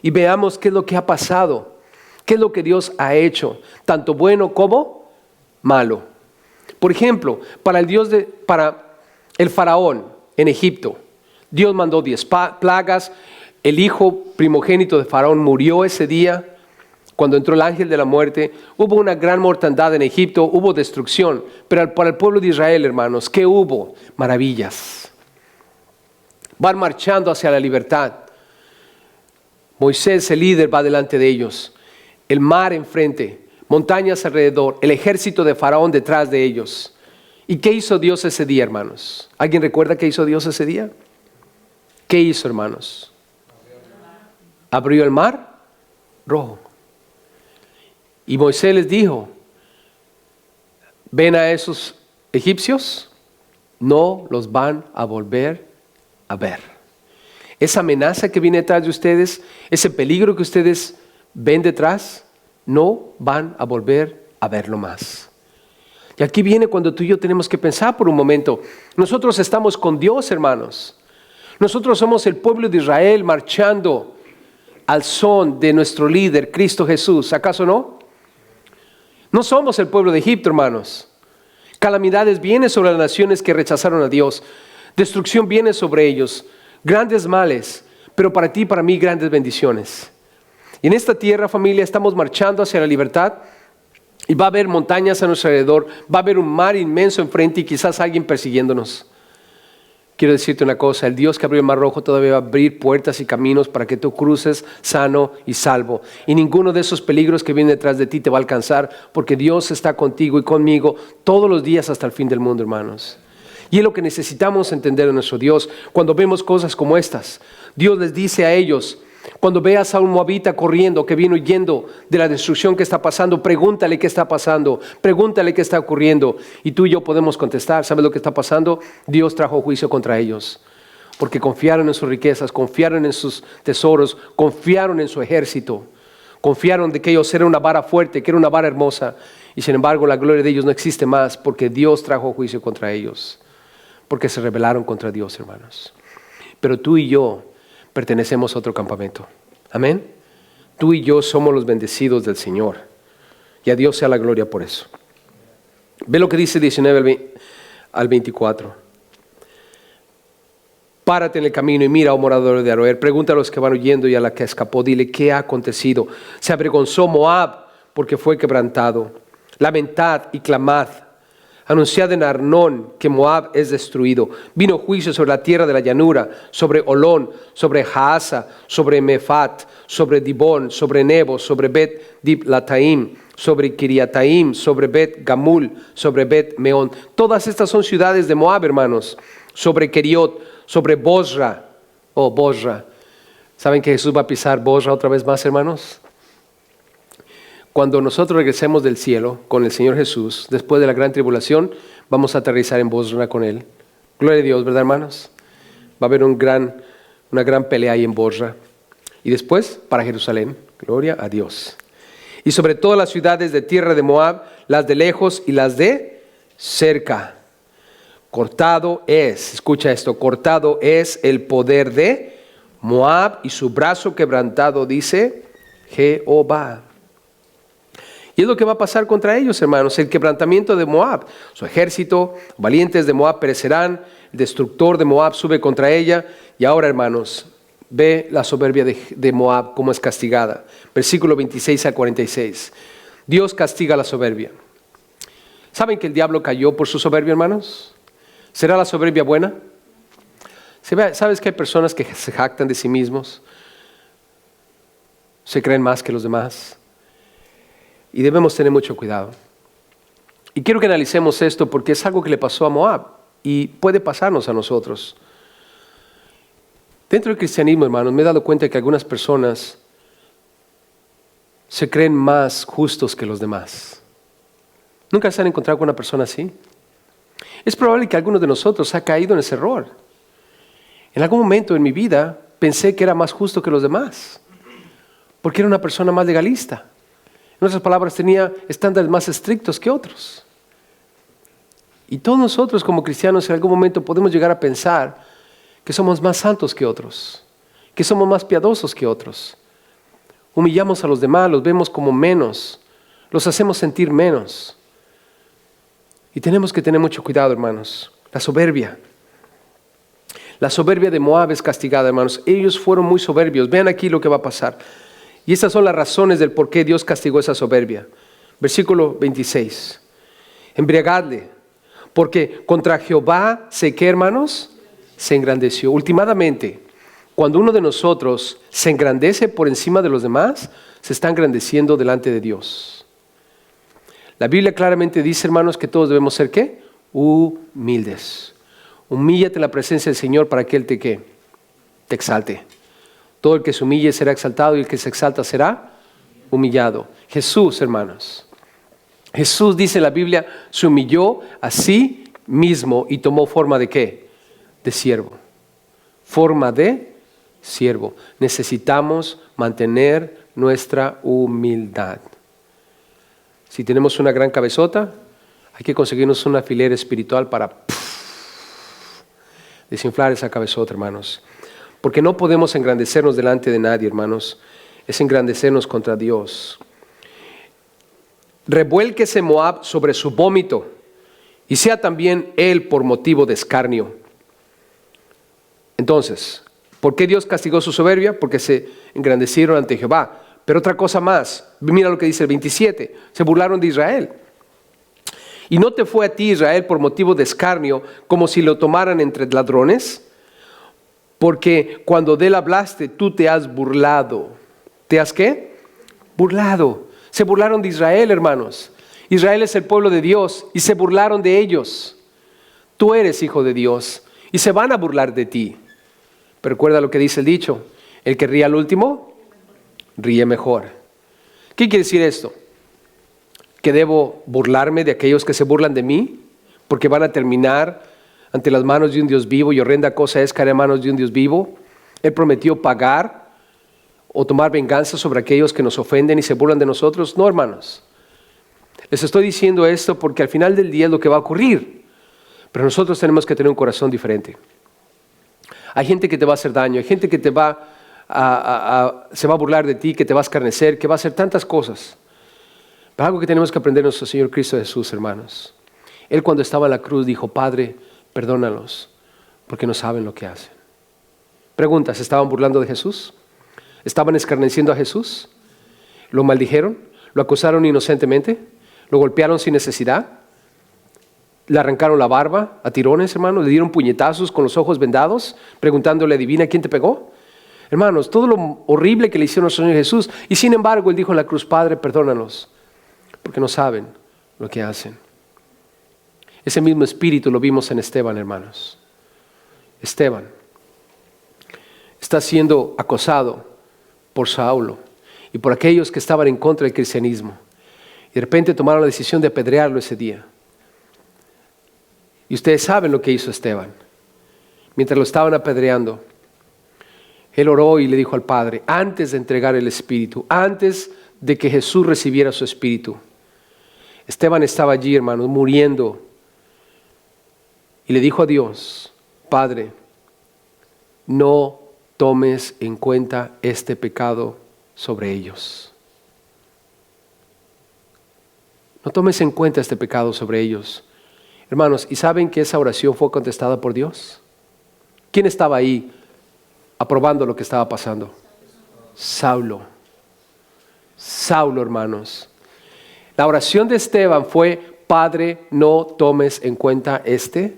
y veamos qué es lo que ha pasado, qué es lo que Dios ha hecho, tanto bueno como malo. Por ejemplo, para el faraón en Egipto, Dios mandó 10 plagas. El hijo primogénito de faraón murió ese día. Cuando entró el ángel de la muerte, hubo una gran mortandad en Egipto, hubo destrucción. Pero para el pueblo de Israel, hermanos, ¿qué hubo? Maravillas. Van marchando hacia la libertad. Moisés, el líder, va delante de ellos. El mar enfrente, montañas alrededor, el ejército de faraón detrás de ellos. ¿Y qué hizo Dios ese día, hermanos? ¿Alguien recuerda qué hizo Dios ese día? ¿Qué hizo, hermanos? Abrió el mar rojo. Y Moisés les dijo, ¿ven a esos egipcios? No los van a volver a ver. Esa amenaza que viene detrás de ustedes, ese peligro que ustedes ven detrás, no van a volver a verlo más. Y aquí viene cuando tú y yo tenemos que pensar por un momento. Nosotros estamos con Dios, hermanos. Nosotros somos el pueblo de Israel marchando al son de nuestro líder, Cristo Jesús. ¿Acaso no? No somos el pueblo de Egipto, hermanos. Calamidades vienen sobre las naciones que rechazaron a Dios. Destrucción viene sobre ellos. Grandes males, pero para ti y para mí grandes bendiciones. Y en esta tierra, familia, estamos marchando hacia la libertad y va a haber montañas a nuestro alrededor, va a haber un mar inmenso enfrente y quizás alguien persiguiéndonos. Quiero decirte una cosa, el Dios que abrió el mar rojo todavía va a abrir puertas y caminos para que tú cruces sano y salvo. Y ninguno de esos peligros que vienen detrás de ti te va a alcanzar, porque Dios está contigo y conmigo todos los días hasta el fin del mundo, hermanos. Y es lo que necesitamos entender de nuestro Dios cuando vemos cosas como estas. Dios les dice a ellos, cuando veas a un moabita corriendo, que viene huyendo de la destrucción que está pasando, pregúntale qué está pasando, pregúntale qué está ocurriendo. Y tú y yo podemos contestar, ¿sabes lo que está pasando? Dios trajo juicio contra ellos, porque confiaron en sus riquezas, confiaron en sus tesoros, confiaron en su ejército, confiaron de que ellos eran una vara fuerte, que era una vara hermosa, y sin embargo la gloria de ellos no existe más, porque Dios trajo juicio contra ellos, porque se rebelaron contra Dios, hermanos. Pero tú y yo pertenecemos a otro campamento. Amén. Tú y yo somos los bendecidos del Señor. Y a Dios sea la gloria por eso. Ve lo que dice 19 al 24. Párate en el camino y mira, oh morador de Aroer. Pregunta a los que van huyendo y a la que escapó. Dile, ¿qué ha acontecido? Se avergonzó Moab porque fue quebrantado. Lamentad y clamad. Anunciad en Arnón que Moab es destruido. Vino juicio sobre la tierra de la llanura, sobre Olón, sobre Jaasa, sobre Mefat, sobre Dibón, sobre Nebo, sobre Bet Diblataim, sobre Kiriataim, sobre Bet Gamul, sobre Bet Meón. Todas estas son ciudades de Moab, hermanos. Sobre Keriot, sobre Bosra. Oh, Bosra. ¿Saben que Jesús va a pisar Bosra otra vez más, hermanos? Cuando nosotros regresemos del cielo con el Señor Jesús, después de la gran tribulación, vamos a aterrizar en Bosra con Él. Gloria a Dios, ¿verdad, hermanos? Va a haber una gran pelea ahí en Bosra. Y después para Jerusalén. Gloria a Dios. Y sobre todas las ciudades de tierra de Moab, las de lejos y las de cerca. Cortado es, escucha esto, cortado es el poder de Moab y su brazo quebrantado, dice Jehová. Y es lo que va a pasar contra ellos, hermanos, el quebrantamiento de Moab. Su ejército, valientes de Moab perecerán, el destructor de Moab sube contra ella. Y ahora, hermanos, ve la soberbia de Moab cómo es castigada. Versículo 26 al 46. Dios castiga la soberbia. ¿Saben que el diablo cayó por su soberbia, hermanos? ¿Será la soberbia buena? ¿Sabes que hay personas que se jactan de sí mismos? Se creen más que los demás. Y debemos tener mucho cuidado. Y quiero que analicemos esto porque es algo que le pasó a Moab y puede pasarnos a nosotros. Dentro del cristianismo, hermanos, me he dado cuenta que algunas personas se creen más justos que los demás. ¿Nunca se han encontrado con una persona así? Es probable que alguno de nosotros ha caído en ese error. En algún momento en mi vida pensé que era más justo que los demás, porque era una persona más legalista. En otras palabras, tenía estándares más estrictos que otros. Y todos nosotros como cristianos en algún momento podemos llegar a pensar que somos más santos que otros, que somos más piadosos que otros. Humillamos a los demás, los vemos como menos, los hacemos sentir menos. Y tenemos que tener mucho cuidado, hermanos. La soberbia de Moab es castigada, hermanos. Ellos fueron muy soberbios. Vean aquí lo que va a pasar. Y estas son las razones del por qué Dios castigó esa soberbia. Versículo 26. Embriagadle, porque contra Jehová ¿qué, hermanos? Se engrandeció. Últimamente, cuando uno de nosotros se engrandece por encima de los demás, se está engrandeciendo delante de Dios. La Biblia claramente dice, hermanos, que todos debemos ser ¿qué? Humildes. Humíllate en la presencia del Señor para que Él te exalte. Todo el que se humille será exaltado y el que se exalta será humillado. Jesús, hermanos. Jesús, dice la Biblia, se humilló a sí mismo y tomó forma de ¿qué? De siervo. Forma de siervo. Necesitamos mantener nuestra humildad. Si tenemos una gran cabezota, hay que conseguirnos un alfiler espiritual para desinflar esa cabezota, hermanos. Porque no podemos engrandecernos delante de nadie, hermanos. Es engrandecernos contra Dios. Revuélquese Moab sobre su vómito y sea también él por motivo de escarnio. Entonces, ¿por qué Dios castigó su soberbia? Porque se engrandecieron ante Jehová. Pero otra cosa más, mira lo que dice el 27, se burlaron de Israel. ¿Y no te fue a ti, Israel, por motivo de escarnio, como si lo tomaran entre ladrones? Porque cuando de él hablaste, tú te has burlado. ¿Te has qué? Burlado. Se burlaron de Israel, hermanos. Israel es el pueblo de Dios y se burlaron de ellos. Tú eres hijo de Dios y se van a burlar de ti. Pero recuerda lo que dice el dicho, el que ríe al último, ríe mejor. ¿Qué quiere decir esto? ¿Que debo burlarme de aquellos que se burlan de mí? Porque van a terminar ante las manos de un Dios vivo, y horrenda cosa es caer en manos de un Dios vivo. Él prometió pagar o tomar venganza sobre aquellos que nos ofenden y se burlan de nosotros. No, hermanos. Les estoy diciendo esto porque al final del día es lo que va a ocurrir. Pero nosotros tenemos que tener un corazón diferente. Hay gente que te va a hacer daño, hay gente que se va a burlar de ti, que te va a escarnecer, que va a hacer tantas cosas. Pero algo que tenemos que aprender de nuestro Señor Cristo Jesús, hermanos. Él cuando estaba en la cruz dijo, Padre, perdónalos, porque no saben lo que hacen. Pregunta, ¿se estaban burlando de Jesús? ¿Estaban escarneciendo a Jesús? ¿Lo maldijeron? ¿Lo acusaron inocentemente? ¿Lo golpearon sin necesidad? ¿Le arrancaron la barba a tirones, hermanos? ¿Le dieron puñetazos con los ojos vendados? Preguntándole, adivina quién te pegó. Hermanos, todo lo horrible que le hicieron al Señor Jesús. Y sin embargo, Él dijo en la cruz, Padre, perdónalos, porque no saben lo que hacen. Ese mismo espíritu lo vimos en Esteban, hermanos. Esteban está siendo acosado por Saulo y por aquellos que estaban en contra del cristianismo. Y de repente tomaron la decisión de apedrearlo ese día. Y ustedes saben lo que hizo Esteban. Mientras lo estaban apedreando, él oró y le dijo al Padre, antes de entregar el Espíritu, antes de que Jesús recibiera su Espíritu, Esteban estaba allí, hermanos, muriendo. Y le dijo a Dios, Padre, no tomes en cuenta este pecado sobre ellos. No tomes en cuenta este pecado sobre ellos. Hermanos, ¿y saben que esa oración fue contestada por Dios? ¿Quién estaba ahí aprobando lo que estaba pasando? Saulo. Saulo, hermanos. La oración de Esteban fue, Padre, no tomes en cuenta este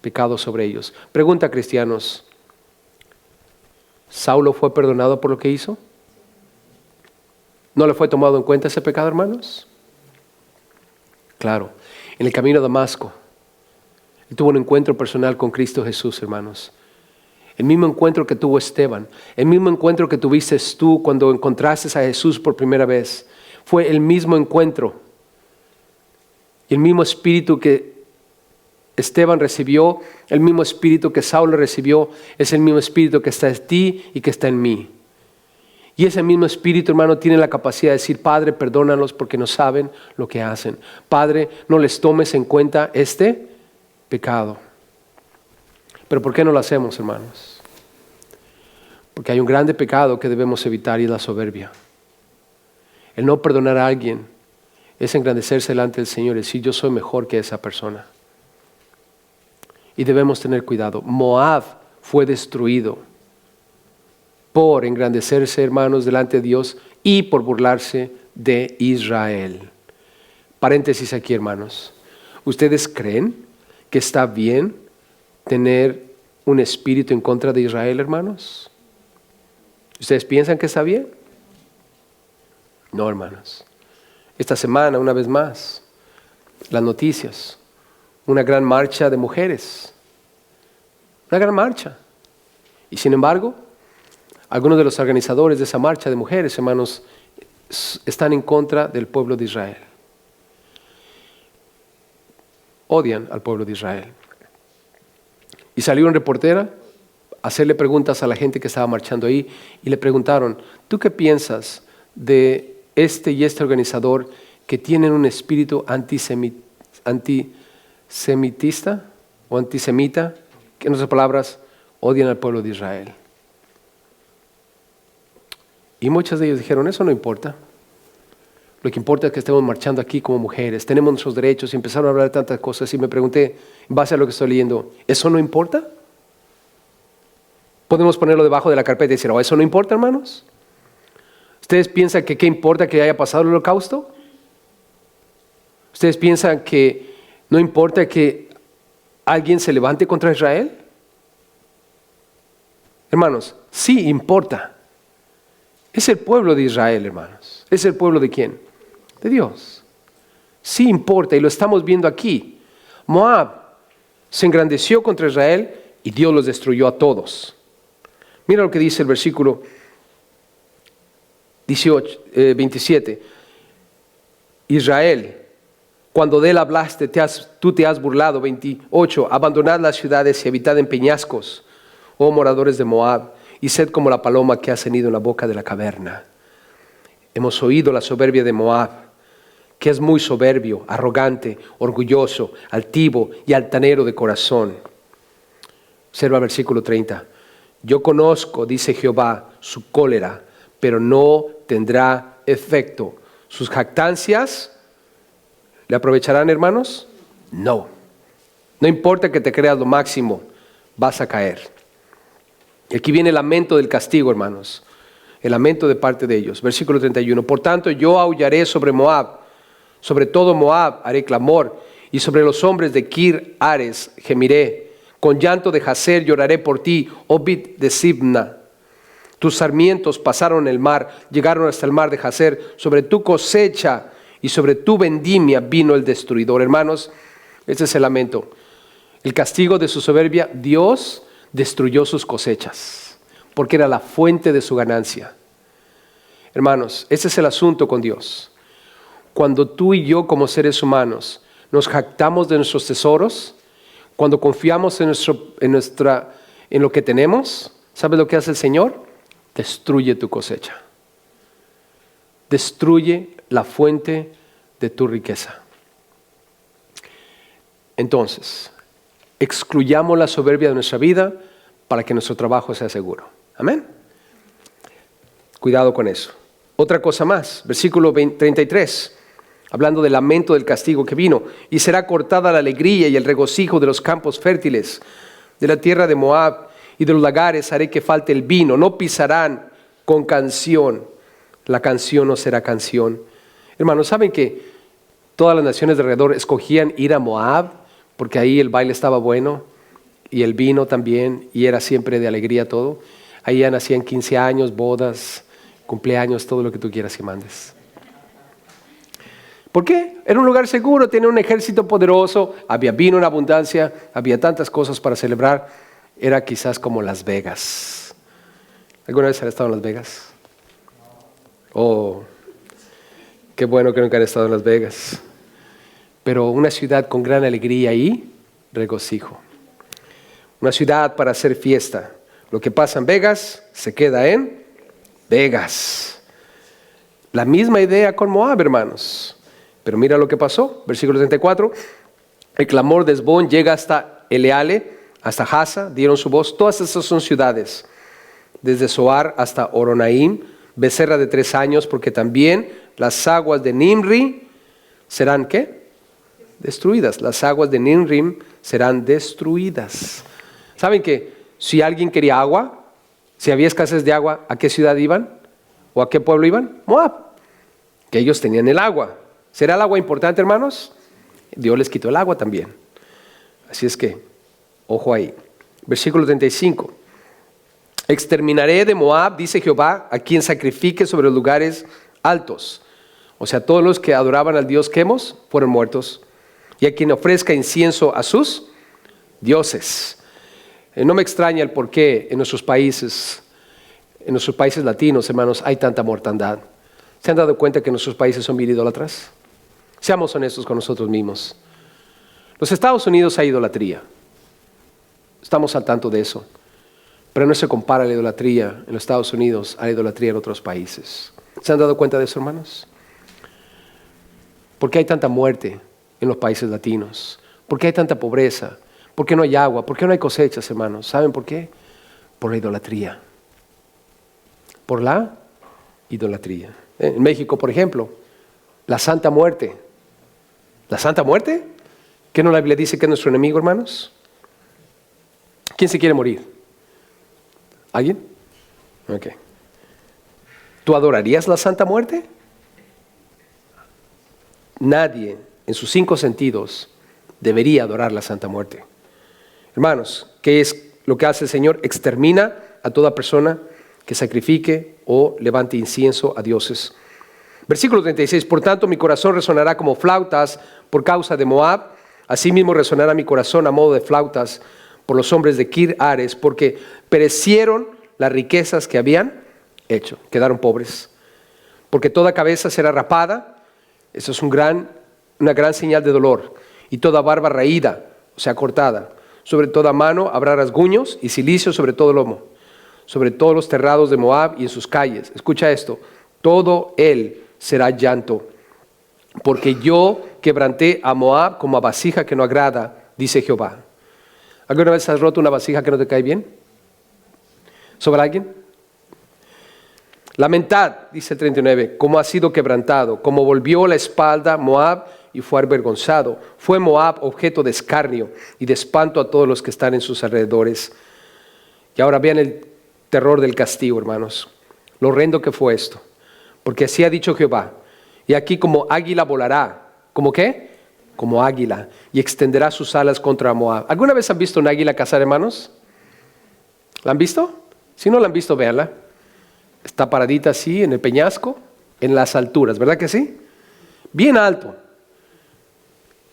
pecado sobre ellos. Pregunta, cristianos, ¿Saulo fue perdonado por lo que hizo? ¿No le fue tomado en cuenta ese pecado, hermanos? Claro, en el camino a Damasco, él tuvo un encuentro personal con Cristo Jesús, hermanos. El mismo encuentro que tuvo Esteban, el mismo encuentro que tuviste tú cuando encontraste a Jesús por primera vez, fue el mismo encuentro. Y el mismo espíritu que Esteban recibió, el mismo espíritu que Saulo recibió, es el mismo espíritu que está en ti y que está en mí. Y ese mismo espíritu, hermano, tiene la capacidad de decir: Padre, perdónalos porque no saben lo que hacen. Padre, no les tomes en cuenta este pecado. Pero ¿por qué no lo hacemos, hermanos? Porque hay un grande pecado que debemos evitar, y es la soberbia. El no perdonar a alguien es engrandecerse delante del Señor y decir: yo soy mejor que esa persona. Y debemos tener cuidado. Moab fue destruido por engrandecerse, hermanos, delante de Dios y por burlarse de Israel. Paréntesis aquí, hermanos. ¿Ustedes creen que está bien tener un espíritu en contra de Israel, hermanos? ¿Ustedes piensan que está bien? No, hermanos. Esta semana, una vez más, las noticias, una gran marcha de mujeres, una gran marcha. Y sin embargo, algunos de los organizadores de esa marcha de mujeres, hermanos, están en contra del pueblo de Israel. Odian al pueblo de Israel. Y salió una reportera a hacerle preguntas a la gente que estaba marchando ahí, y le preguntaron: ¿tú qué piensas de este y este organizador que tienen un espíritu antisemitista o antisemita, que en otras palabras odian al pueblo de Israel? Y muchos de ellos dijeron: eso no importa. Lo que importa es que estemos marchando aquí como mujeres, tenemos nuestros derechos. Y empezaron a hablar de tantas cosas, y me pregunté, en base a lo que estoy leyendo, ¿eso no importa? Podemos ponerlo debajo de la carpeta y decir: ¿eso no importa, hermanos? ¿Ustedes piensan que qué importa que haya pasado el holocausto? ¿Ustedes piensan que no importa que alguien se levante contra Israel? Hermanos, sí importa. Es el pueblo de Israel, hermanos. ¿Es el pueblo de quién? De Dios. Sí importa, y lo estamos viendo aquí. Moab se engrandeció contra Israel y Dios los destruyó a todos. Mira lo que dice el versículo 27. Israel, cuando de él hablaste, tú te has burlado. 28. Abandonad las ciudades y habitad en peñascos, oh moradores de Moab, y sed como la paloma que ha cenido en la boca de la caverna. Hemos oído la soberbia de Moab, que es muy soberbio, arrogante, orgulloso, altivo y altanero de corazón. Observa el versículo 30. Yo conozco, dice Jehová, su cólera, pero no tendrá efecto. ¿Sus jactancias le aprovecharán, hermanos? No. No importa que te creas lo máximo, vas a caer. Y aquí viene el lamento del castigo, hermanos. El lamento de parte de ellos. Versículo 31. Por tanto, yo aullaré sobre Moab. Sobre todo Moab haré clamor. Y sobre los hombres de Kir Ares gemiré. Con llanto de Jazer lloraré por ti, oh vid de Sibna. Tus sarmientos pasaron el mar, llegaron hasta el mar de Jazer. Sobre tu cosecha y sobre tu vendimia vino el destruidor. Hermanos, este es el lamento. El castigo de su soberbia, Dios destruyó sus cosechas, porque era la fuente de su ganancia. Hermanos, ese es el asunto con Dios. Cuando tú y yo como seres humanos nos jactamos de nuestros tesoros, cuando confiamos en lo que tenemos, ¿sabes lo que hace el Señor? Destruye tu cosecha. Destruye la fuente de tu riqueza. Entonces, excluyamos la soberbia de nuestra vida para que nuestro trabajo sea seguro. Amén. Cuidado con eso. Otra cosa más, versículo 33, hablando del lamento del castigo que vino. Y será cortada la alegría y el regocijo de los campos fértiles, de la tierra de Moab y de los lagares haré que falte el vino. No pisarán con canción. La canción no será canción. Hermanos, ¿saben que todas las naciones de alrededor escogían ir a Moab? Porque ahí el baile estaba bueno y el vino también, y era siempre de alegría todo. Ahí ya nacían 15 años, bodas, cumpleaños, todo lo que tú quieras que mandes. ¿Por qué? Era un lugar seguro, tenía un ejército poderoso, había vino en abundancia, había tantas cosas para celebrar. Era quizás como Las Vegas. ¿Alguna vez han estado en Las Vegas? Oh, qué bueno que nunca han estado en Las Vegas. Pero una ciudad con gran alegría y regocijo. Una ciudad para hacer fiesta. Lo que pasa en Vegas se queda en Vegas. La misma idea con Moab, hermanos. Pero mira lo que pasó, versículo 34. El clamor de Hesbón llega hasta Eleale, hasta Haza, dieron su voz. Todas estas son ciudades, desde Zoar hasta Horonaim, becerra de 3 años, porque también las aguas de Nimri serán, ¿qué? Destruidas. Las aguas de Nimrim serán destruidas. ¿Saben que si alguien quería agua, si había escasez de agua, ¿a qué ciudad iban? ¿O a qué pueblo iban? Moab, que ellos tenían el agua. ¿Será el agua importante, hermanos? Dios les quitó el agua también. Así es que, ojo ahí. Versículo 35. Exterminaré de Moab, dice Jehová, a quien sacrifique sobre los lugares altos. O sea, todos los que adoraban al Dios Quemos fueron muertos. Y a quien ofrezca incienso a sus dioses. No me extraña el por qué en nuestros países latinos, hermanos, hay tanta mortandad. ¿Se han dado cuenta que nuestros países son bien idólatras? Seamos honestos con nosotros mismos. Los Estados Unidos hay idolatría. Estamos al tanto de eso. Pero no se compara la idolatría en los Estados Unidos a la idolatría en otros países. ¿Se han dado cuenta de eso, hermanos? ¿Por qué hay tanta muerte en los países latinos? ¿Por qué hay tanta pobreza? ¿Por qué no hay agua? ¿Por qué no hay cosechas, hermanos? ¿Saben por qué? Por la idolatría. Por la idolatría. En México, por ejemplo, la Santa Muerte. ¿La Santa Muerte? ¿Qué no la Biblia dice que es nuestro enemigo, hermanos? ¿Quién se quiere morir? ¿Alguien? Ok. ¿Tú adorarías la Santa Muerte? Nadie en sus 5 sentidos debería adorar la Santa Muerte. Hermanos, ¿qué es lo que hace el Señor? Extermina a toda persona que sacrifique o levante incienso a dioses. Versículo 36. Por tanto, mi corazón resonará como flautas por causa de Moab. Asimismo resonará mi corazón a modo de flautas por los hombres de Kir Ares, porque perecieron las riquezas que habían hecho. Quedaron pobres. Porque toda cabeza será rapada. Eso es una gran señal de dolor. Y toda barba raída, o sea, cortada. Sobre toda mano habrá rasguños y cilicio sobre todo lomo. Sobre todos los terrados de Moab y en sus calles. Escucha esto. Todo él será llanto. Porque yo quebranté a Moab como a vasija que no agrada, dice Jehová. ¿Alguna vez has roto una vasija que no te cae bien? ¿Sobre alguien? Lamentad, dice el 39, como ha sido quebrantado, como volvió la espalda Moab y fue avergonzado. Fue Moab objeto de escarnio y de espanto a todos los que están en sus alrededores. Y ahora vean el terror del castigo, hermanos. Lo horrendo que fue esto. Porque así ha dicho Jehová. Y aquí como águila volará. ¿Cómo qué? Como águila. Y extenderá sus alas contra Moab. ¿Alguna vez han visto una águila cazar, hermanos? ¿La han visto? Si no la han visto, véanla. Está paradita así en el peñasco, en las alturas, ¿verdad que sí? Bien alto.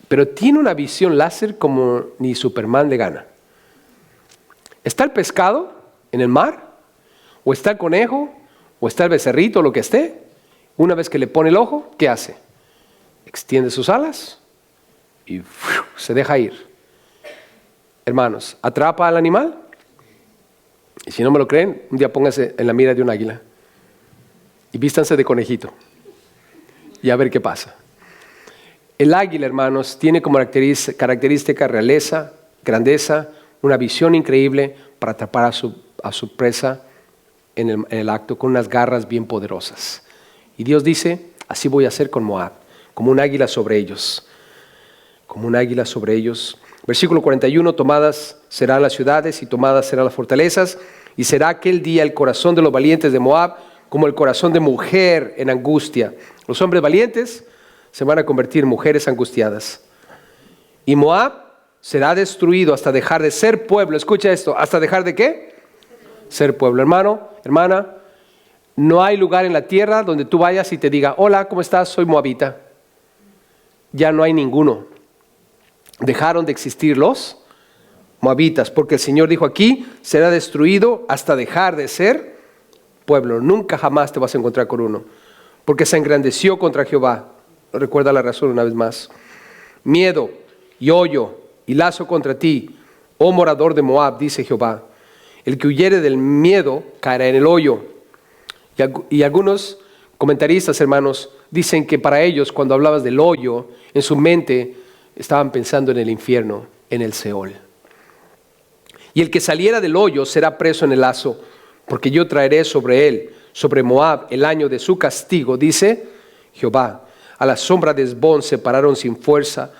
Pero tiene una visión láser como ni Superman le gana. ¿Está el pescado en el mar? ¿O está el conejo? ¿O está el becerrito, lo que esté? Una vez que le pone el ojo, ¿qué hace? Extiende sus alas y se deja ir. Hermanos, ¿atrapa al animal? Y si no me lo creen, un día pónganse en la mira de un águila y vístanse de conejito y a ver qué pasa. El águila, hermanos, tiene como característica realeza, grandeza, una visión increíble para atrapar a su presa en el acto con unas garras bien poderosas. Y Dios dice, así voy a hacer con Moab, como un águila sobre ellos. Como un águila sobre ellos. Versículo 41, tomadas serán las ciudades y tomadas serán las fortalezas, y será aquel día el corazón de los valientes de Moab como el corazón de mujer en angustia. Los hombres valientes se van a convertir en mujeres angustiadas. Y Moab será destruido hasta dejar de ser pueblo. Escucha esto, ¿hasta dejar de qué? ser pueblo. Hermano, hermana, no hay lugar en la tierra donde tú vayas y te diga, hola, ¿cómo estás? Soy moabita. Ya no hay ninguno. Dejaron de existir los moabitas, porque el Señor dijo aquí, será destruido hasta dejar de ser pueblo. Nunca jamás te vas a encontrar con uno, porque se engrandeció contra Jehová. Recuerda la razón una vez más. Miedo y hoyo y lazo contra ti, oh morador de Moab, dice Jehová. El que huyere del miedo caerá en el hoyo. Y algunos comentaristas, hermanos, dicen que para ellos, cuando hablabas del hoyo, en su mente estaban pensando en el infierno, en el Seol. Y el que saliera del hoyo será preso en el lazo, porque yo traeré sobre él, sobre Moab, el año de su castigo, dice Jehová. A la sombra de Esbón se pararon sin fuerza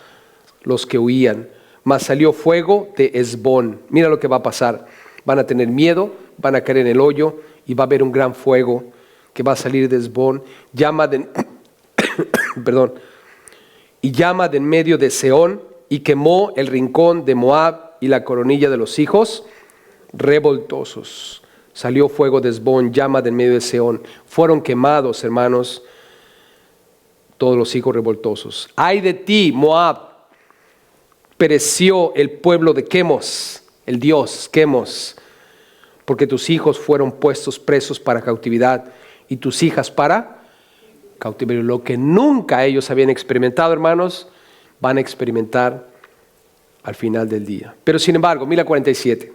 los que huían, mas salió fuego de Esbón. Mira lo que va a pasar. Van a tener miedo, van a caer en el hoyo y va a haber un gran fuego que va a salir de Esbón. Llama de en medio de Seón y quemó el rincón de Moab y la coronilla de los hijos revoltosos. Salió fuego de Esbón, llama de en medio de Seón. Fueron quemados, hermanos, todos los hijos revoltosos. Ay de ti, Moab, pereció el pueblo de Quemos, el dios Quemos, porque tus hijos fueron puestos presos para cautividad y tus hijas para cautiverio. Lo que nunca ellos habían experimentado, hermanos, van a experimentar al final del día. Pero sin embargo, mira 47.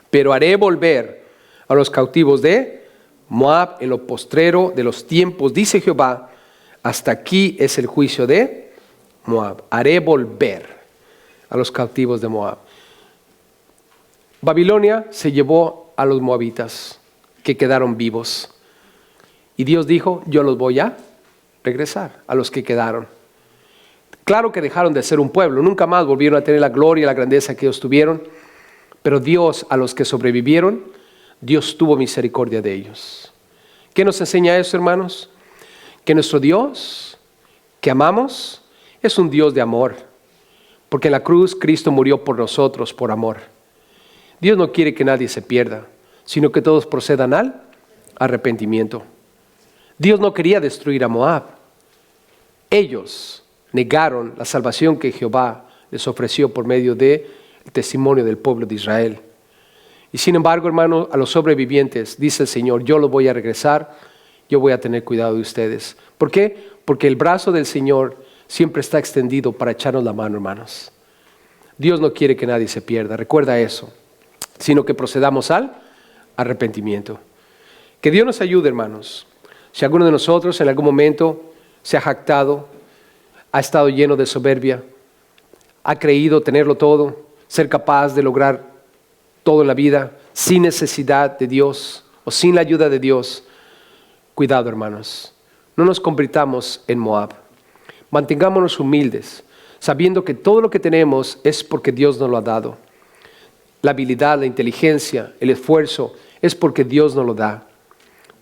Pero haré volver a los cautivos de Moab en lo postrero de los tiempos, dice Jehová. Hasta aquí es el juicio de Moab. Haré volver a los cautivos de Moab. Babilonia se llevó a los moabitas que quedaron vivos. Y Dios dijo, yo los voy a regresar a los que quedaron. Claro que dejaron de ser un pueblo, nunca más volvieron a tener la gloria y la grandeza que ellos tuvieron. Pero Dios, a los que sobrevivieron, Dios tuvo misericordia de ellos. ¿Qué nos enseña eso, hermanos? Que nuestro Dios, que amamos, es un Dios de amor. Porque en la cruz Cristo murió por nosotros, por amor. Dios no quiere que nadie se pierda, sino que todos procedan al arrepentimiento. Dios no quería destruir a Moab. Ellos negaron la salvación que Jehová les ofreció por medio del testimonio del pueblo de Israel. Y sin embargo, hermanos, a los sobrevivientes, dice el Señor, yo los voy a regresar, yo voy a tener cuidado de ustedes. ¿Por qué? Porque el brazo del Señor siempre está extendido para echarnos la mano, hermanos. Dios no quiere que nadie se pierda, recuerda eso, sino que procedamos al arrepentimiento. Que Dios nos ayude, hermanos. Si alguno de nosotros en algún momento se ha jactado, ha estado lleno de soberbia, ha creído tenerlo todo, ser capaz de lograr todo en la vida, sin necesidad de Dios o sin la ayuda de Dios, cuidado, hermanos. No nos convirtamos en Moab. Mantengámonos humildes, sabiendo que todo lo que tenemos es porque Dios nos lo ha dado. La habilidad, la inteligencia, el esfuerzo, es porque Dios nos lo da.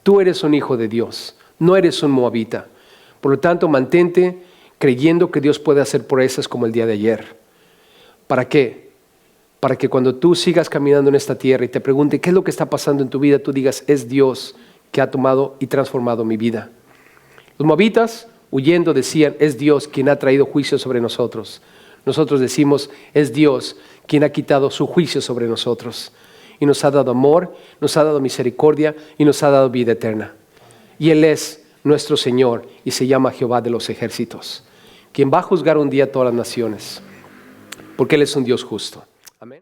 Tú eres un hijo de Dios, no eres un moabita. Por lo tanto, mantente creyendo que Dios puede hacer proezas como el día de ayer. ¿Para qué? Para que cuando tú sigas caminando en esta tierra y te pregunte qué es lo que está pasando en tu vida, tú digas, es Dios que ha tomado y transformado mi vida. Los moabitas, huyendo, decían, es Dios quien ha traído juicio sobre nosotros. Nosotros decimos, es Dios quien ha quitado su juicio sobre nosotros. Y nos ha dado amor, nos ha dado misericordia y nos ha dado vida eterna. Y Él es nuestro Señor y se llama Jehová de los ejércitos, quien va a juzgar un día a todas las naciones, porque Él es un Dios justo.